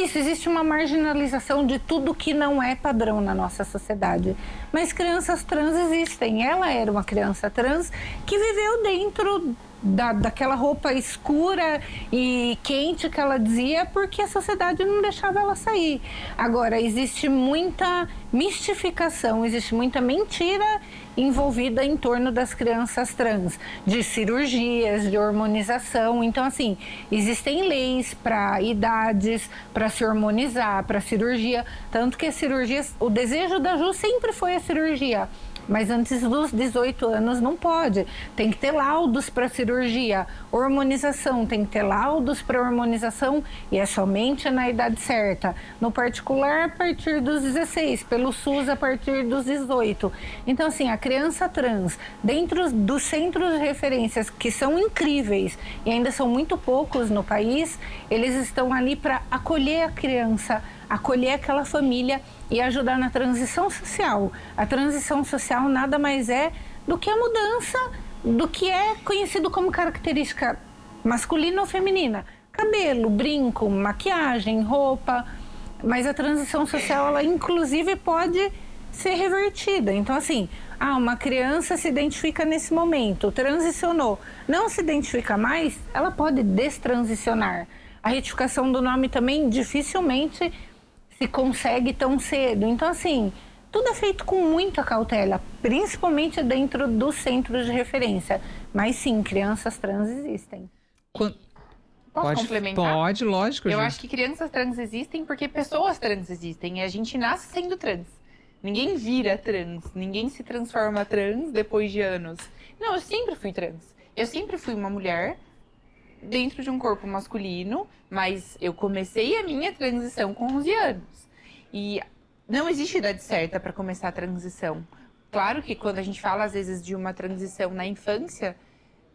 isso, existe uma marginalização de tudo que não é padrão na nossa sociedade. Mas crianças trans existem. Ela era uma criança trans que viveu dentro daquela roupa escura e quente que ela dizia, porque a sociedade não deixava ela sair. Agora, existe muita mistificação, existe muita mentira envolvida em torno das crianças trans, de cirurgias, de hormonização. Então, assim, existem leis para idades, para se hormonizar, para cirurgia. Tanto que a cirurgia, o desejo da Ju sempre foi a cirurgia. Mas antes dos 18 anos não pode. Tem que ter laudos para cirurgia. Hormonização, tem que ter laudos para hormonização e é somente na idade certa. No particular, a partir dos 16. Pelo SUS, a partir dos 18. Então, assim, a criança trans, dentro dos centros de referências, que são incríveis e ainda são muito poucos no país, eles estão ali para acolher a criança, acolher aquela família e ajudar na transição social. A transição social nada mais é do que a mudança do que é conhecido como característica masculina ou feminina. Cabelo, brinco, maquiagem, roupa. Mas a transição social, ela inclusive pode ser revertida. Então, assim, uma criança se identifica nesse momento, transicionou, não se identifica mais, ela pode destransicionar. A retificação do nome também dificilmente se consegue tão cedo. Então, assim, tudo é feito com muita cautela, principalmente dentro dos centros de referência. Mas sim, crianças trans existem. Posso complementar? Pode, lógico. Eu acho que crianças trans existem porque pessoas trans existem. E a gente nasce sendo trans. Ninguém vira trans, ninguém se transforma trans depois de anos. Não, eu sempre fui trans. Eu sempre fui uma mulher dentro de um corpo masculino, mas eu comecei a minha transição com 11 anos. E não existe idade certa para começar a transição. Claro que quando a gente fala, às vezes, de uma transição na infância,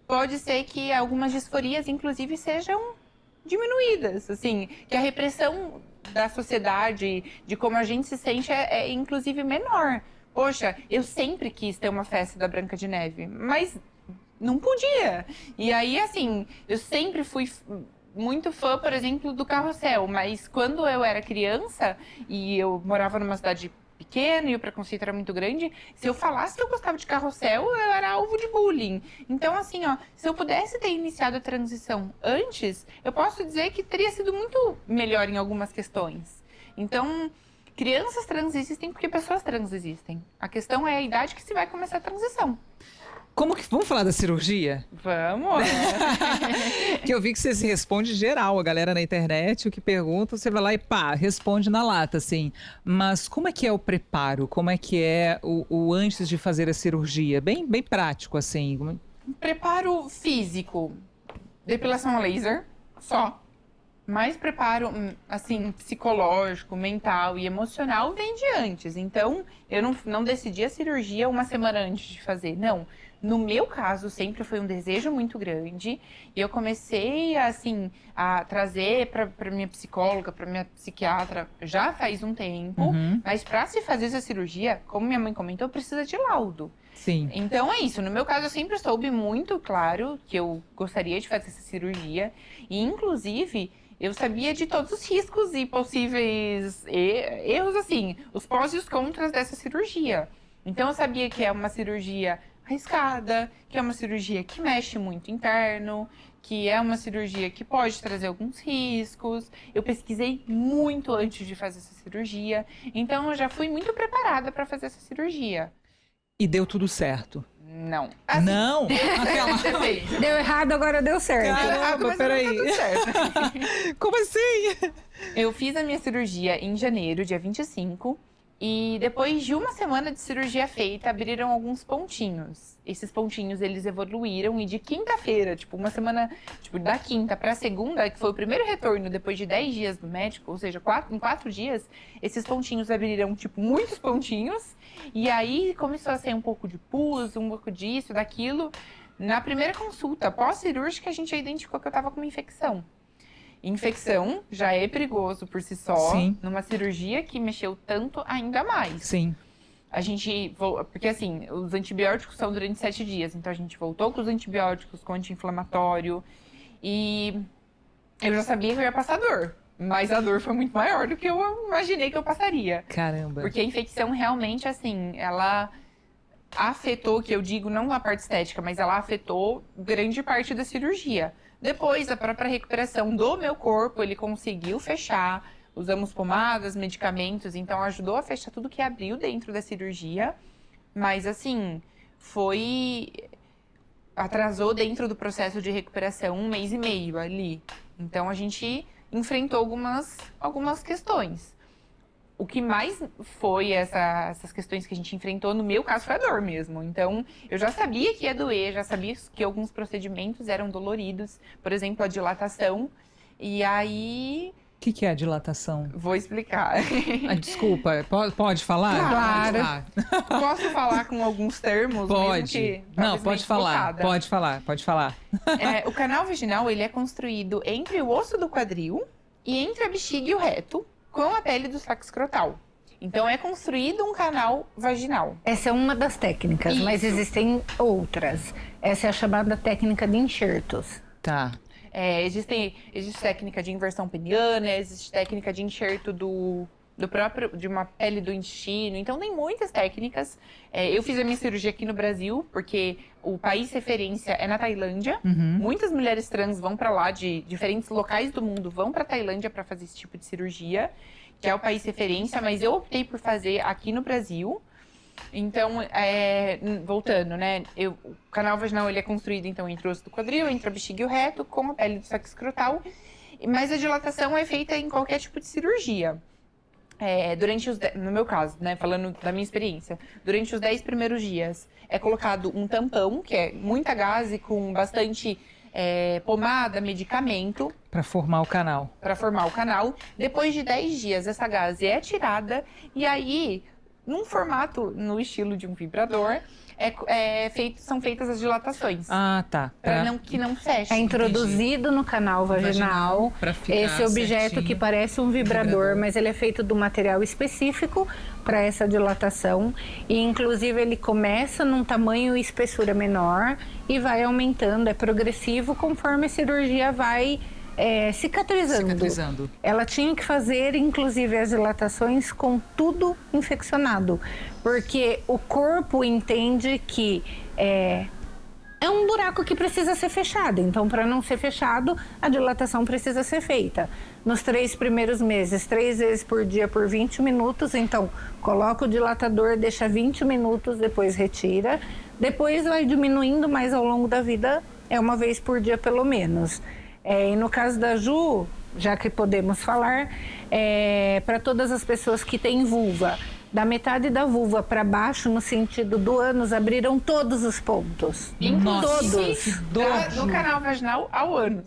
pode ser que algumas disforias, inclusive, sejam diminuídas. Assim, que a repressão da sociedade, de como a gente se sente, inclusive, menor. Poxa, eu sempre quis ter uma festa da Branca de Neve, mas não podia. E aí, assim, eu sempre fui muito fã, por exemplo, do Carrossel, mas quando eu era criança e eu morava numa cidade pequena e o preconceito era muito grande, se eu falasse que eu gostava de Carrossel, eu era alvo de bullying. Então, assim, ó, se eu pudesse ter iniciado a transição antes, eu posso dizer que teria sido muito melhor em algumas questões. Então, crianças trans existem porque pessoas trans existem. A questão é a idade que se vai começar a transição. Vamos falar da cirurgia? Vamos! Que eu vi que você se responde geral, a galera na internet, o que pergunta, você vai lá e pá, responde na lata, assim. Mas como é que é o preparo? Como é que é o antes de fazer a cirurgia? Bem prático, assim. Preparo físico. Depilação a laser, só. mais preparo, assim, psicológico, mental e emocional vem de antes. Então, eu não decidi a cirurgia uma semana antes de fazer, não. No meu caso, sempre foi um desejo muito grande. E eu comecei, assim, a trazer para minha psicóloga, para minha psiquiatra, já faz um tempo. Mas para se fazer essa cirurgia, como minha mãe comentou, precisa de laudo. Sim. Então é isso. No meu caso, eu sempre soube muito claro que eu gostaria de fazer essa cirurgia. E, inclusive, eu sabia de todos os riscos e possíveis erros, assim, os prós e os contras dessa cirurgia. Então, eu sabia que é uma cirurgia arriscada, que é uma cirurgia que mexe muito interno, que é uma cirurgia que pode trazer alguns riscos. Eu pesquisei muito antes de fazer essa cirurgia, então eu já fui muito preparada para fazer essa cirurgia. E deu tudo certo? Não. Não? Aquela... Deu errado, agora deu certo. Caramba, peraí. Como assim? Eu fiz a minha cirurgia em janeiro, dia 25. E depois de uma semana de cirurgia feita, abriram alguns pontinhos. Esses pontinhos, eles evoluíram e de quinta-feira, tipo, uma semana, tipo, da quinta para segunda, que foi o primeiro retorno depois de 10 dias do médico, ou seja, em 4 dias, esses pontinhos abriram, tipo, muitos pontinhos. E aí começou a sair um pouco de pus, um pouco disso, daquilo. Na primeira consulta pós-cirúrgica, a gente já identificou que eu tava com uma infecção. Infecção já é perigoso por si só. Sim. Numa cirurgia que mexeu tanto, ainda mais. Sim. A gente, porque assim, os antibióticos são durante 7 dias, então a gente voltou com os antibióticos, com anti-inflamatório, e eu já sabia que eu ia passar dor, mas a dor foi muito maior do que eu imaginei que eu passaria. Caramba. Porque a infecção realmente, assim, ela afetou, que eu digo, não a parte estética, mas ela afetou grande parte da cirurgia. Depois, a própria recuperação do meu corpo, ele conseguiu fechar. Usamos pomadas, medicamentos, então ajudou a fechar tudo que abriu dentro da cirurgia. Mas, assim, atrasou dentro do processo de recuperação 1 mês e meio ali. Então, a gente enfrentou algumas questões. O que mais foi essas questões que a gente enfrentou, no meu caso, foi a dor mesmo. Então, eu já sabia que ia doer, já sabia que alguns procedimentos eram doloridos. Por exemplo, a dilatação. E aí... O que é a dilatação? Vou explicar. Desculpa, pode falar? Claro. Posso falar com alguns termos? Pode. Não, pode falar. Pode falar. O canal vaginal, ele é construído entre o osso do quadril e entre a bexiga e o reto, com a pele do saco escrotal. Então, é construído um canal vaginal. Essa é uma das técnicas, mas existem outras. Essa é a chamada técnica de enxertos. Tá. Existe técnica de inversão peniana, existe técnica de enxerto de uma pele do intestino. Então, tem muitas técnicas. Eu fiz a minha cirurgia aqui no Brasil, porque o país referência é na Tailândia. Muitas mulheres trans vão para lá, de diferentes locais do mundo, vão para Tailândia para fazer esse tipo de cirurgia, que é o país referência, mas eu optei por fazer aqui no Brasil. Então, voltando, né? O canal vaginal, ele é construído, então, entre o osso do quadril, entre a bexiga e o reto, com a pele do saco escrotal. Mas a dilatação é feita em qualquer tipo de cirurgia. No meu caso, né, falando da minha experiência, durante os 10 primeiros dias é colocado um tampão, que é muita gaze com bastante pomada, medicamento. Para formar o canal. Para formar o canal. Depois de 10 dias, essa gaze é tirada e aí, num formato, no estilo de um vibrador, são feitas as dilatações. Ah, tá. Que não feche. É introduzido no canal vaginal esse objeto certinho. Que parece um vibrador, mas ele é feito de um material específico para essa dilatação. E, inclusive, ele começa num tamanho e espessura menor e vai aumentando. É progressivo conforme a cirurgia vai cicatrizando. Ela tinha que fazer, inclusive, as dilatações com tudo infeccionado, porque o corpo entende que é um buraco que precisa ser fechado. Então, para não ser fechado, a dilatação precisa ser feita. Nos 3 primeiros meses, 3 vezes por dia por 20 minutos. Então, coloca o dilatador, deixa 20 minutos, depois retira. Depois vai diminuindo, mas ao longo da vida é uma vez por dia pelo menos. E no caso da Ju, já que podemos falar, para todas as pessoas que têm vulva, da metade da vulva para baixo, no sentido do ânus, abriram todos os pontos. Todos. Todos. Do canal vaginal ao ânus.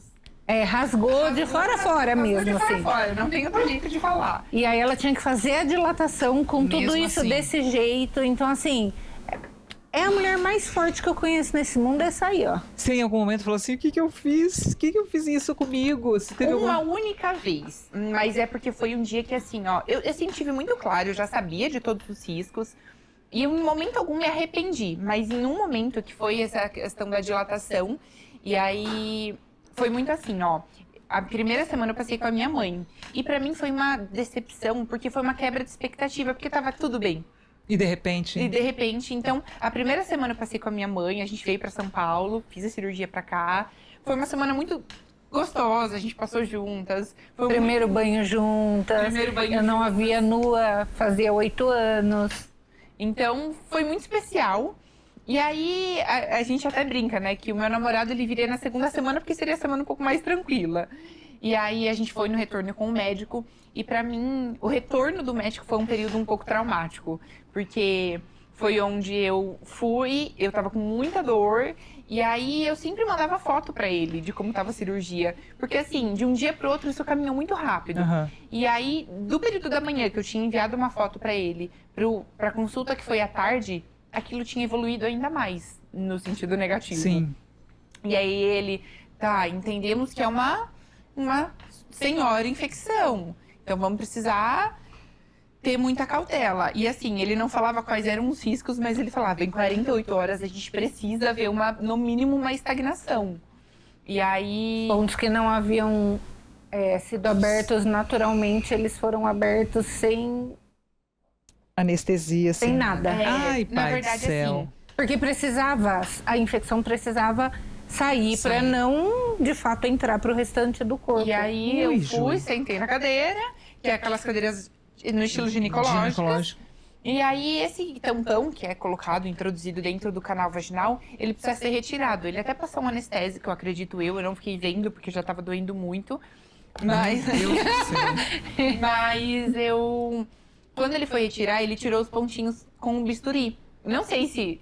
Rasgou de fora a fora mesmo, assim. Fora, não tem outro jeito de falar. E aí ela tinha que fazer a dilatação com Mesmo tudo isso assim. desse jeito. Então, assim, é a mulher mais forte que eu conheço nesse mundo, essa aí, ó. Você em algum momento falou assim, o que que eu fiz? O que que eu fiz isso comigo? Você teve Uma única vez, mas é porque foi um dia que assim, ó, eu sempre tive muito claro, eu já sabia de todos os riscos, e em momento algum me arrependi, mas em um momento que foi essa questão da dilatação, e aí foi muito assim, ó, a primeira semana eu passei com a minha mãe, e pra mim foi uma decepção, porque foi uma quebra de expectativa, porque tava tudo bem. E de repente... E de repente, então, a primeira semana eu passei com a minha mãe, a gente veio pra São Paulo, fiz a cirurgia pra cá. Foi uma semana muito gostosa, a gente passou juntas. Foi Primeiro banho juntas. Primeiro banho eu não juntas. havia nua, fazia 8 anos. Então, foi muito especial. E aí, a gente até brinca, né? Que o meu namorado, ele viria na segunda semana, porque seria a semana um pouco mais tranquila. E aí, a gente foi no retorno com o médico. E pra mim, o retorno do médico foi um período um pouco traumático. Porque foi onde eu fui, eu tava com muita dor. E aí, eu sempre mandava foto pra ele de como tava a cirurgia. Porque assim, de um dia pro outro, isso caminhou muito rápido. Aham. E aí, do período da manhã, que eu tinha enviado uma foto pra ele, pra consulta que foi à tarde, aquilo tinha evoluído ainda mais, no sentido negativo. Sim. E aí ele, tá, entendemos que é uma senhora infecção. Então vamos precisar ter muita cautela. E assim, ele não falava quais eram os riscos, mas ele falava, em 48 horas a gente precisa ver no mínimo uma estagnação. E aí... Pontos que não haviam sido abertos naturalmente, eles foram abertos sem Anestesia, assim. nada. Ai, na pai verdade, do céu. assim, Porque a infecção precisava sair Sim. para não, de fato, entrar para o restante do corpo. e aí Ui, eu Ju. fui, sentei na cadeira, que é aquelas cadeiras no estilo ginecológico. Ginecológico. E aí, esse tampão que é colocado, introduzido dentro do canal vaginal, ele precisa ser retirado. Ele até passou um anestésico, acredito eu não fiquei vendo, porque já tava doendo muito. Mas, Meu Deus do céu. mas quando ele foi retirar, ele tirou os pontinhos com o bisturi. Não sei se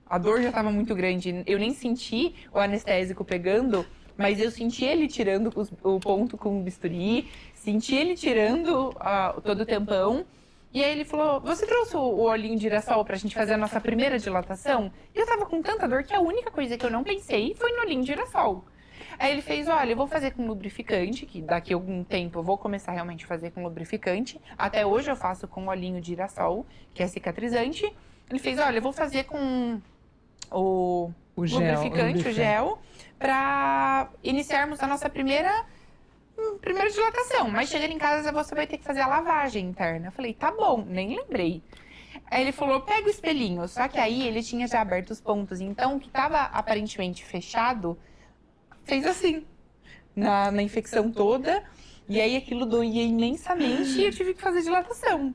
a dor já tava muito grande, eu nem senti o anestésico pegando, mas eu senti ele tirando o ponto com o bisturi, senti ele tirando todo o tampão. E aí ele falou, você trouxe o olhinho de girassol pra gente fazer a nossa primeira dilatação? E eu tava com tanta dor que a única coisa que eu não pensei foi no olhinho de girassol. Aí ele fez, olha, eu vou fazer com lubrificante, que daqui a algum tempo eu vou começar realmente a fazer com lubrificante. Até hoje eu faço com olhinho de girassol, que é cicatrizante. Ele fez, olha, eu vou fazer com o lubrificante, o gel, pra iniciarmos a nossa primeira dilatação. Mas chegando em casa você vai ter que fazer a lavagem interna. Eu falei, tá bom, nem lembrei. Aí ele falou, pega o espelhinho. Só que aí ele tinha já aberto os pontos. Então, o que tava aparentemente fechado, fez assim, na infecção toda. E aí aquilo doía imensamente e eu tive que fazer dilatação.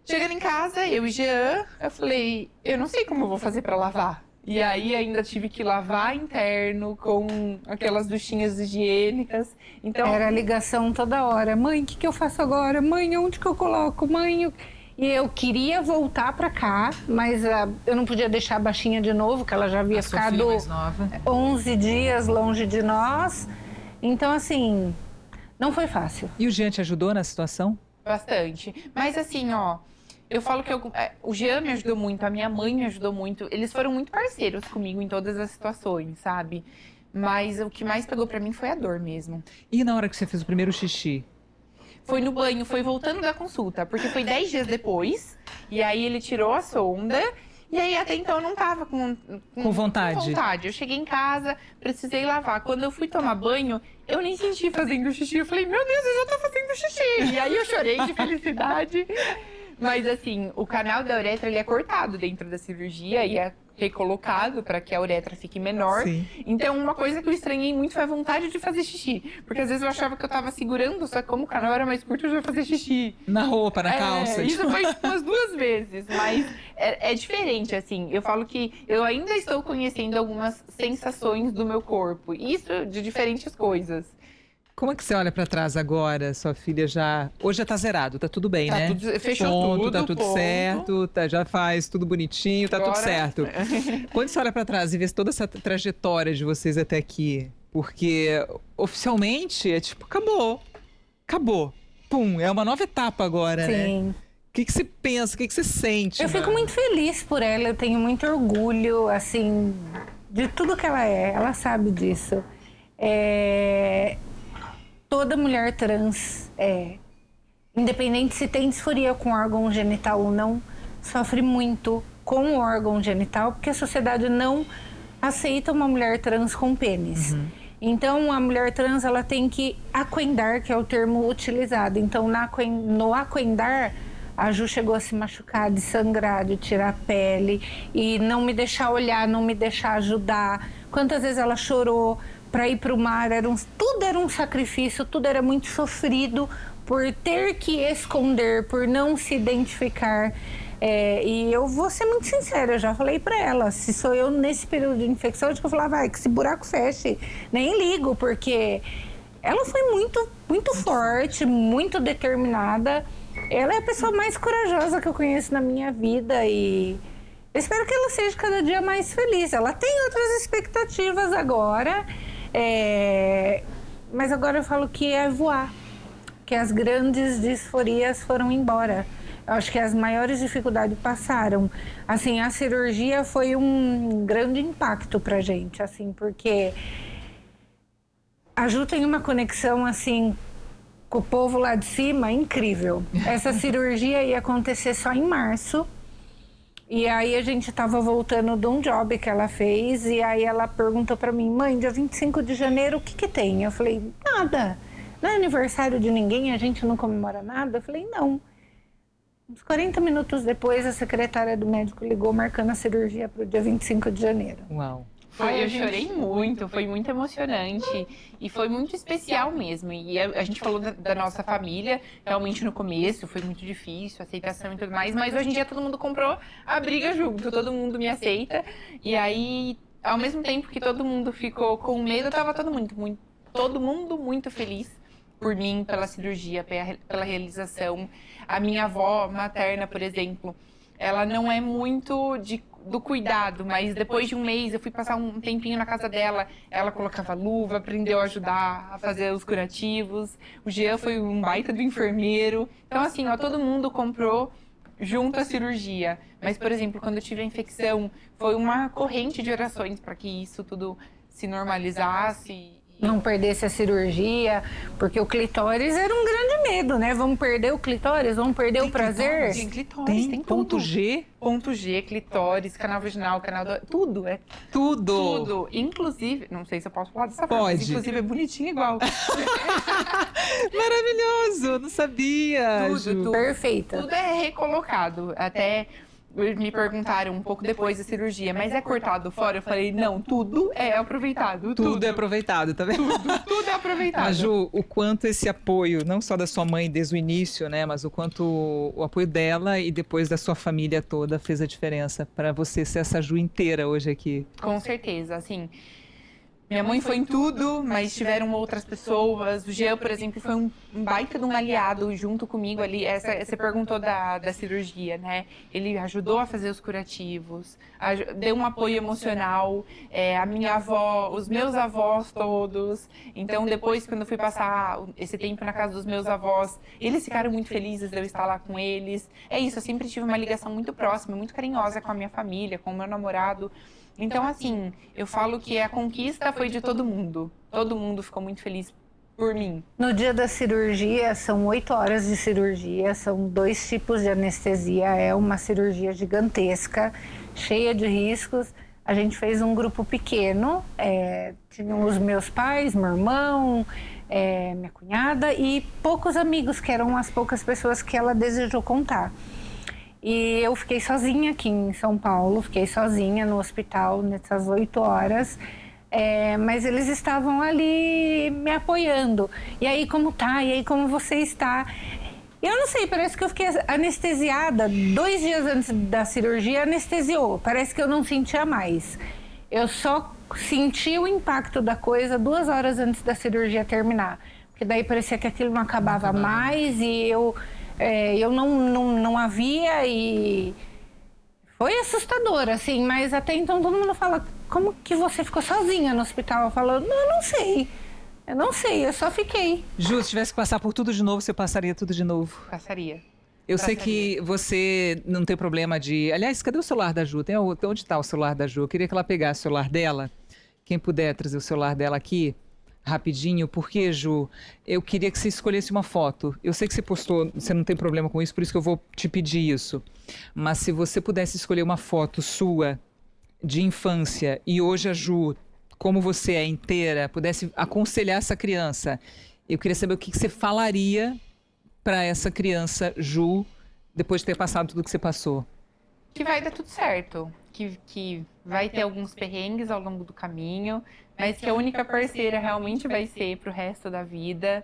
Chegando em casa, eu e Jean, eu falei, eu não sei como eu vou fazer pra lavar. E aí ainda tive que lavar interno com aquelas duchinhas higiênicas. Então, Era ligação toda hora. Mãe, o que eu faço agora? Mãe, onde que eu coloco? Mãe, E eu queria voltar pra cá, mas eu não podia deixar a baixinha de novo, que ela já havia A Sofia ficado mais nova. 11 dias longe de nós. Então, assim, não foi fácil. E o Jean te ajudou na situação? bastante. Mas assim, ó, eu falo que o Jean me ajudou muito, a minha mãe me ajudou muito. Eles foram muito parceiros comigo em todas as situações, sabe? Mas o que mais pegou pra mim foi a dor mesmo. E na hora que você fez o primeiro xixi? Foi no banho, foi voltando da consulta, porque foi 10 dias depois, e aí ele tirou a sonda, e aí até então eu não tava com vontade. Com vontade. Eu cheguei em casa, precisei lavar. Quando eu fui tomar banho, eu nem senti fazendo xixi. Eu falei, meu Deus, eu já tô fazendo xixi. E aí eu chorei de felicidade. Mas assim, o canal da uretra, ele é cortado dentro da cirurgia e é recolocado para que a uretra fique menor. Sim. Então, uma coisa que eu estranhei muito foi a vontade de fazer xixi. Porque às vezes eu achava que eu tava segurando, só que como o canal era mais curto, eu já fazia xixi. Na roupa, na calça. Isso foi tipo, umas 2 vezes, mas é diferente, assim. Eu falo que eu ainda estou conhecendo algumas sensações do meu corpo. Isso de diferentes coisas. Como é que você olha pra trás agora? Sua filha já... Hoje já tá zerado, tá tudo bem, Tá né? tudo- fechou Ponto, tudo, tá tudo ponto. certo, já faz tudo bonitinho, tá tudo Agora- certo. Quando você olha pra trás e vê toda essa trajetória de vocês até aqui, Porque oficialmente é tipo, acabou. Pum, é uma nova etapa agora, né? Sim. O que você pensa, o que você sente? Eu fico muito feliz por ela, eu tenho muito orgulho, assim, de tudo que ela é, ela sabe disso. Toda mulher trans, independente se tem disforia com órgão genital ou não, sofre muito com o órgão genital, porque a sociedade não aceita uma mulher trans com pênis. Então, a mulher trans, ela tem que aquendar, que é o termo utilizado. Então, no aquendar, a Ju chegou a se machucar, de sangrar, de tirar a pele e não me deixar olhar, não me deixar ajudar. Quantas vezes ela chorou para ir para o mar, tudo era um sacrifício, tudo era muito sofrido por ter que esconder, por não se identificar. E eu vou ser muito sincera, eu já falei para ela, se sou eu nesse período de infecção, acho que eu falava, que esse buraco feche, nem ligo, porque ela foi muito forte, muito determinada. Ela é a pessoa mais corajosa que eu conheço na minha vida e eu espero que ela seja cada dia mais feliz. Ela tem outras expectativas agora, mas agora eu falo que é voar, que as grandes disforias foram embora. Eu acho que as maiores dificuldades passaram. Assim, a cirurgia foi um grande impacto pra gente, assim, porque a Ju tem uma conexão, assim, com o povo lá de cima, incrível. Essa cirurgia ia acontecer só em março. E aí a gente tava voltando de um job que ela fez. E aí ela perguntou pra mim, mãe, dia 25 de janeiro, o que tem? Eu falei, nada. Não é aniversário de ninguém, a gente não comemora nada? Eu falei, não. Uns 40 minutos depois, a secretária do médico ligou marcando a cirurgia para o dia 25 de janeiro. Uau. Eu chorei muito, foi muito emocionante e foi muito especial mesmo. E a gente falou da nossa família, realmente no começo foi muito difícil, aceitação e tudo mais, mas hoje em dia todo mundo comprou a briga junto, todo mundo me aceita. E aí, ao mesmo tempo que todo mundo ficou com medo, tava todo mundo muito feliz por mim, pela cirurgia, pela realização. A minha avó materna, por exemplo, ela não é muito do cuidado, mas depois de um mês eu fui passar um tempinho na casa dela, ela colocava luva, aprendeu a ajudar a fazer os curativos. O Jean foi um baita do enfermeiro. Então, assim, todo mundo comprou junto à cirurgia. Mas, por exemplo, quando eu tive a infecção, foi uma corrente de orações para que isso tudo se normalizasse. Não perdesse a cirurgia, porque o clitóris era um grande medo, né? Vamos perder o clitóris? Vamos perder o prazer? Tem clitóris, tem ponto tudo. G? Ponto G, clitóris, canal vaginal, tudo. Tudo. Inclusive, não sei se eu posso falar dessa parte, mas inclusive é bonitinho igual. Maravilhoso, não sabia. Tudo. Perfeita. Tudo é recolocado. Até me perguntaram um pouco depois da cirurgia, mas é cortado fora? Eu falei, não, tudo é aproveitado. Tudo é aproveitado, tá vendo? Tudo é aproveitado. Mas, Ju, o quanto esse apoio, não só da sua mãe desde o início, né, mas o quanto o apoio dela e depois da sua família toda fez a diferença para você ser essa Ju inteira hoje aqui. Com certeza, assim. Minha mãe foi em tudo, mas tiveram outras pessoas. O Jean, por exemplo, foi um baita de um aliado junto comigo ali. Você perguntou da cirurgia, né? Ele ajudou a fazer os curativos, deu um apoio emocional. A minha avó, os meus avós todos. Então, depois, quando eu fui passar esse tempo na casa dos meus avós, eles ficaram muito felizes de eu estar lá com eles. É isso, eu sempre tive uma ligação muito próxima, muito carinhosa com a minha família, com o meu namorado. Então, assim, eu falo que a conquista foi de todo mundo. Todo mundo ficou muito feliz por mim. No dia da cirurgia, são 8 horas de cirurgia, são 2 tipos de anestesia. É uma cirurgia gigantesca, cheia de riscos. A gente fez um grupo pequeno, tinham os meus pais, meu irmão, minha cunhada e poucos amigos, que eram as poucas pessoas que ela desejou contar. E eu fiquei sozinha aqui em São Paulo, fiquei sozinha no hospital nessas 8 horas, mas eles estavam ali me apoiando. E aí, como tá? E aí, como você está? Eu não sei, parece que eu fiquei anestesiada 2 dias antes da cirurgia, anestesiou. Parece que eu não sentia mais. Eu só senti o impacto da coisa 2 horas antes da cirurgia terminar. Porque daí parecia que aquilo não acabava mais e eu não havia e foi assustador, assim, mas até então todo mundo fala, como que você ficou sozinha no hospital? Eu falo, não, eu não sei, eu só fiquei. Ju, se tivesse que passar por tudo de novo, você passaria tudo de novo? Passaria. Eu sei que você não tem problema de... Aliás, cadê o celular da Ju? Onde está o celular da Ju? Eu queria que ela pegasse o celular dela. Quem puder trazer o celular dela aqui, rapidinho. Porque, Ju, eu queria que você escolhesse uma foto. Eu sei que você postou, você não tem problema com isso, por isso que eu vou te pedir isso. Mas se você pudesse escolher uma foto sua de infância e hoje a Ju, como você é inteira, pudesse aconselhar essa criança, eu queria saber o que você falaria para essa criança, Ju, depois de ter passado tudo que você passou. Que vai dar tudo certo. Que vai ter alguns perrengues ao longo do caminho, mas que a única parceira realmente vai ser pro resto da vida.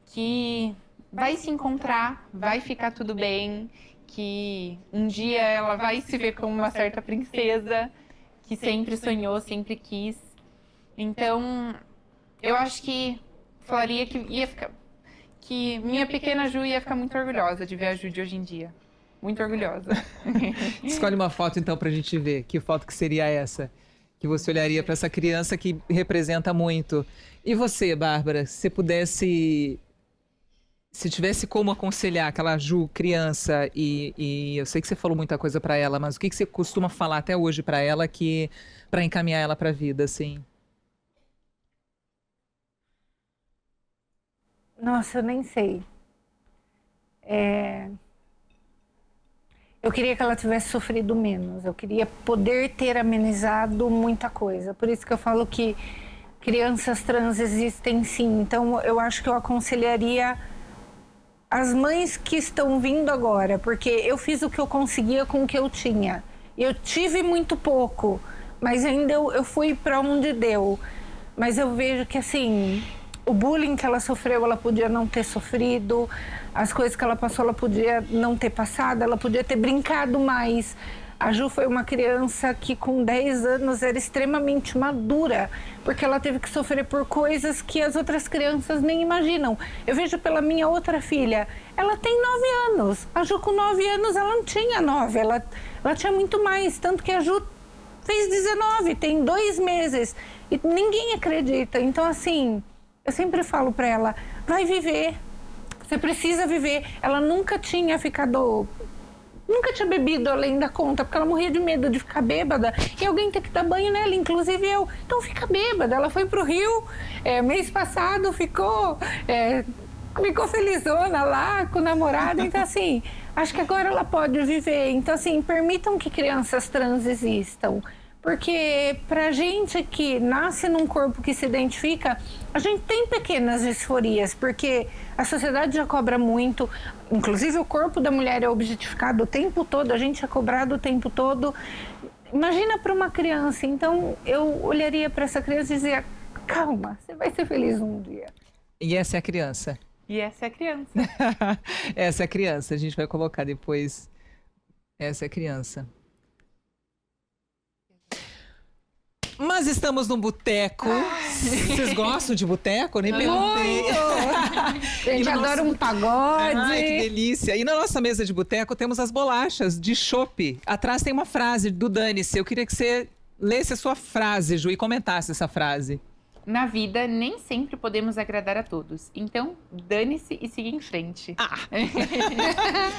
Que vai se encontrar, vai ficar tudo bem, que um dia ela vai se ver como uma certa princesa, que sempre sonhou, sempre quis. Então, eu acho que falaria que minha pequena Ju ia ficar muito orgulhosa de ver a Ju de hoje em dia. Muito orgulhosa. Escolhe uma foto então pra gente ver. Que foto que seria essa? Que você olharia para essa criança que representa muito. E você, Bárbara, se você pudesse... Se tivesse como aconselhar aquela Ju criança e eu sei que você falou muita coisa para ela, mas o que você costuma falar até hoje para ela que para encaminhar ela para a vida, assim? Nossa, eu nem sei. Eu queria que ela tivesse sofrido menos. Eu queria poder ter amenizado muita coisa. Por isso que eu falo que crianças trans existem sim. Então, eu acho que eu aconselharia as mães que estão vindo agora, porque eu fiz o que eu conseguia com o que eu tinha. Eu tive muito pouco, mas ainda eu fui para onde deu. Mas eu vejo que, assim, o bullying que ela sofreu, ela podia não ter sofrido. As coisas que ela passou, ela podia não ter passado. Ela podia ter brincado mais. A Ju foi uma criança que com 10 anos era extremamente madura, porque ela teve que sofrer por coisas que as outras crianças nem imaginam. Eu vejo pela minha outra filha, ela tem 9 anos. A Ju com 9 anos, ela não tinha 9, ela tinha muito mais. Tanto que a Ju fez 19, tem 2 meses. E ninguém acredita. Então, assim, eu sempre falo pra ela, vai viver. Você precisa viver. Ela nunca tinha bebido além da conta, porque ela morria de medo de ficar bêbada e alguém ter que dar banho nela, inclusive eu. Então fica bêbada. Ela foi pro Rio mês passado, ficou felizona lá com o namorado. Então, assim, acho que agora ela pode viver. Então, assim, permitam que crianças trans existam. Porque pra gente que nasce num corpo que se identifica, a gente tem pequenas disforias, porque a sociedade já cobra muito, inclusive o corpo da mulher é objetificado o tempo todo, a gente é cobrado o tempo todo. Imagina para uma criança. Então eu olharia para essa criança e dizia, calma, você vai ser feliz um dia. E essa é a criança. E essa é a criança. Essa é a criança, a gente vai colocar depois. Essa é a criança. Mas estamos num boteco. Vocês gostam de boteco? Nem perguntei. A gente adora um pagode. Ai, que delícia. E na nossa mesa de boteco temos as bolachas de chopp. Atrás tem uma frase do Dane-se. Eu queria que você lesse a sua frase, Ju, e comentasse essa frase. Na vida, nem sempre podemos agradar a todos. Então, dane-se e siga em frente.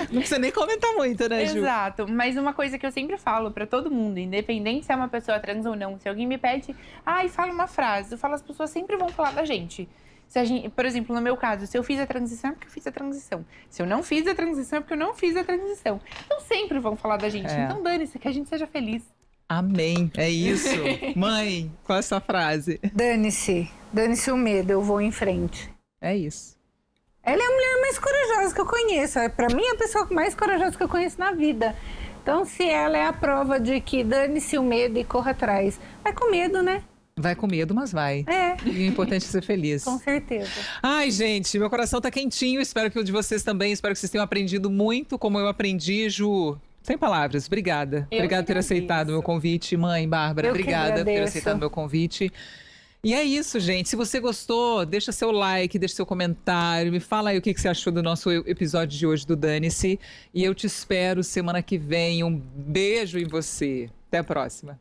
Não precisa nem comentar muito, né, Ju? Exato. Mas uma coisa que eu sempre falo pra todo mundo, independente se é uma pessoa trans ou não, se alguém me pede, fala uma frase, eu falo, as pessoas sempre vão falar da gente. Se a gente, por exemplo, no meu caso, se eu fiz a transição é porque eu fiz a transição. Se eu não fiz a transição é porque eu não fiz a transição. Então, sempre vão falar da gente. Então, dane-se, que a gente seja feliz. Amém, é isso. Mãe, qual é a sua frase? Dane-se o medo, eu vou em frente. É isso. Ela é a mulher mais corajosa que eu conheço. Pra mim, é a pessoa mais corajosa que eu conheço na vida. Então, se ela é a prova de que dane-se o medo e corra atrás. Vai com medo, né? Vai com medo, mas vai. E o importante é ser feliz. Com certeza. Ai, gente, meu coração tá quentinho. Espero que o de vocês também. Espero que vocês tenham aprendido muito, como eu aprendi, Ju. Sem palavras, obrigada. Obrigada por ter aceitado o meu convite. Mãe, Bárbara, obrigada por ter aceitado o meu convite. E é isso, gente. Se você gostou, deixa seu like, deixa seu comentário. Me fala aí o que você achou do nosso episódio de hoje do Dane-se. E eu te espero semana que vem. Um beijo em você. Até a próxima.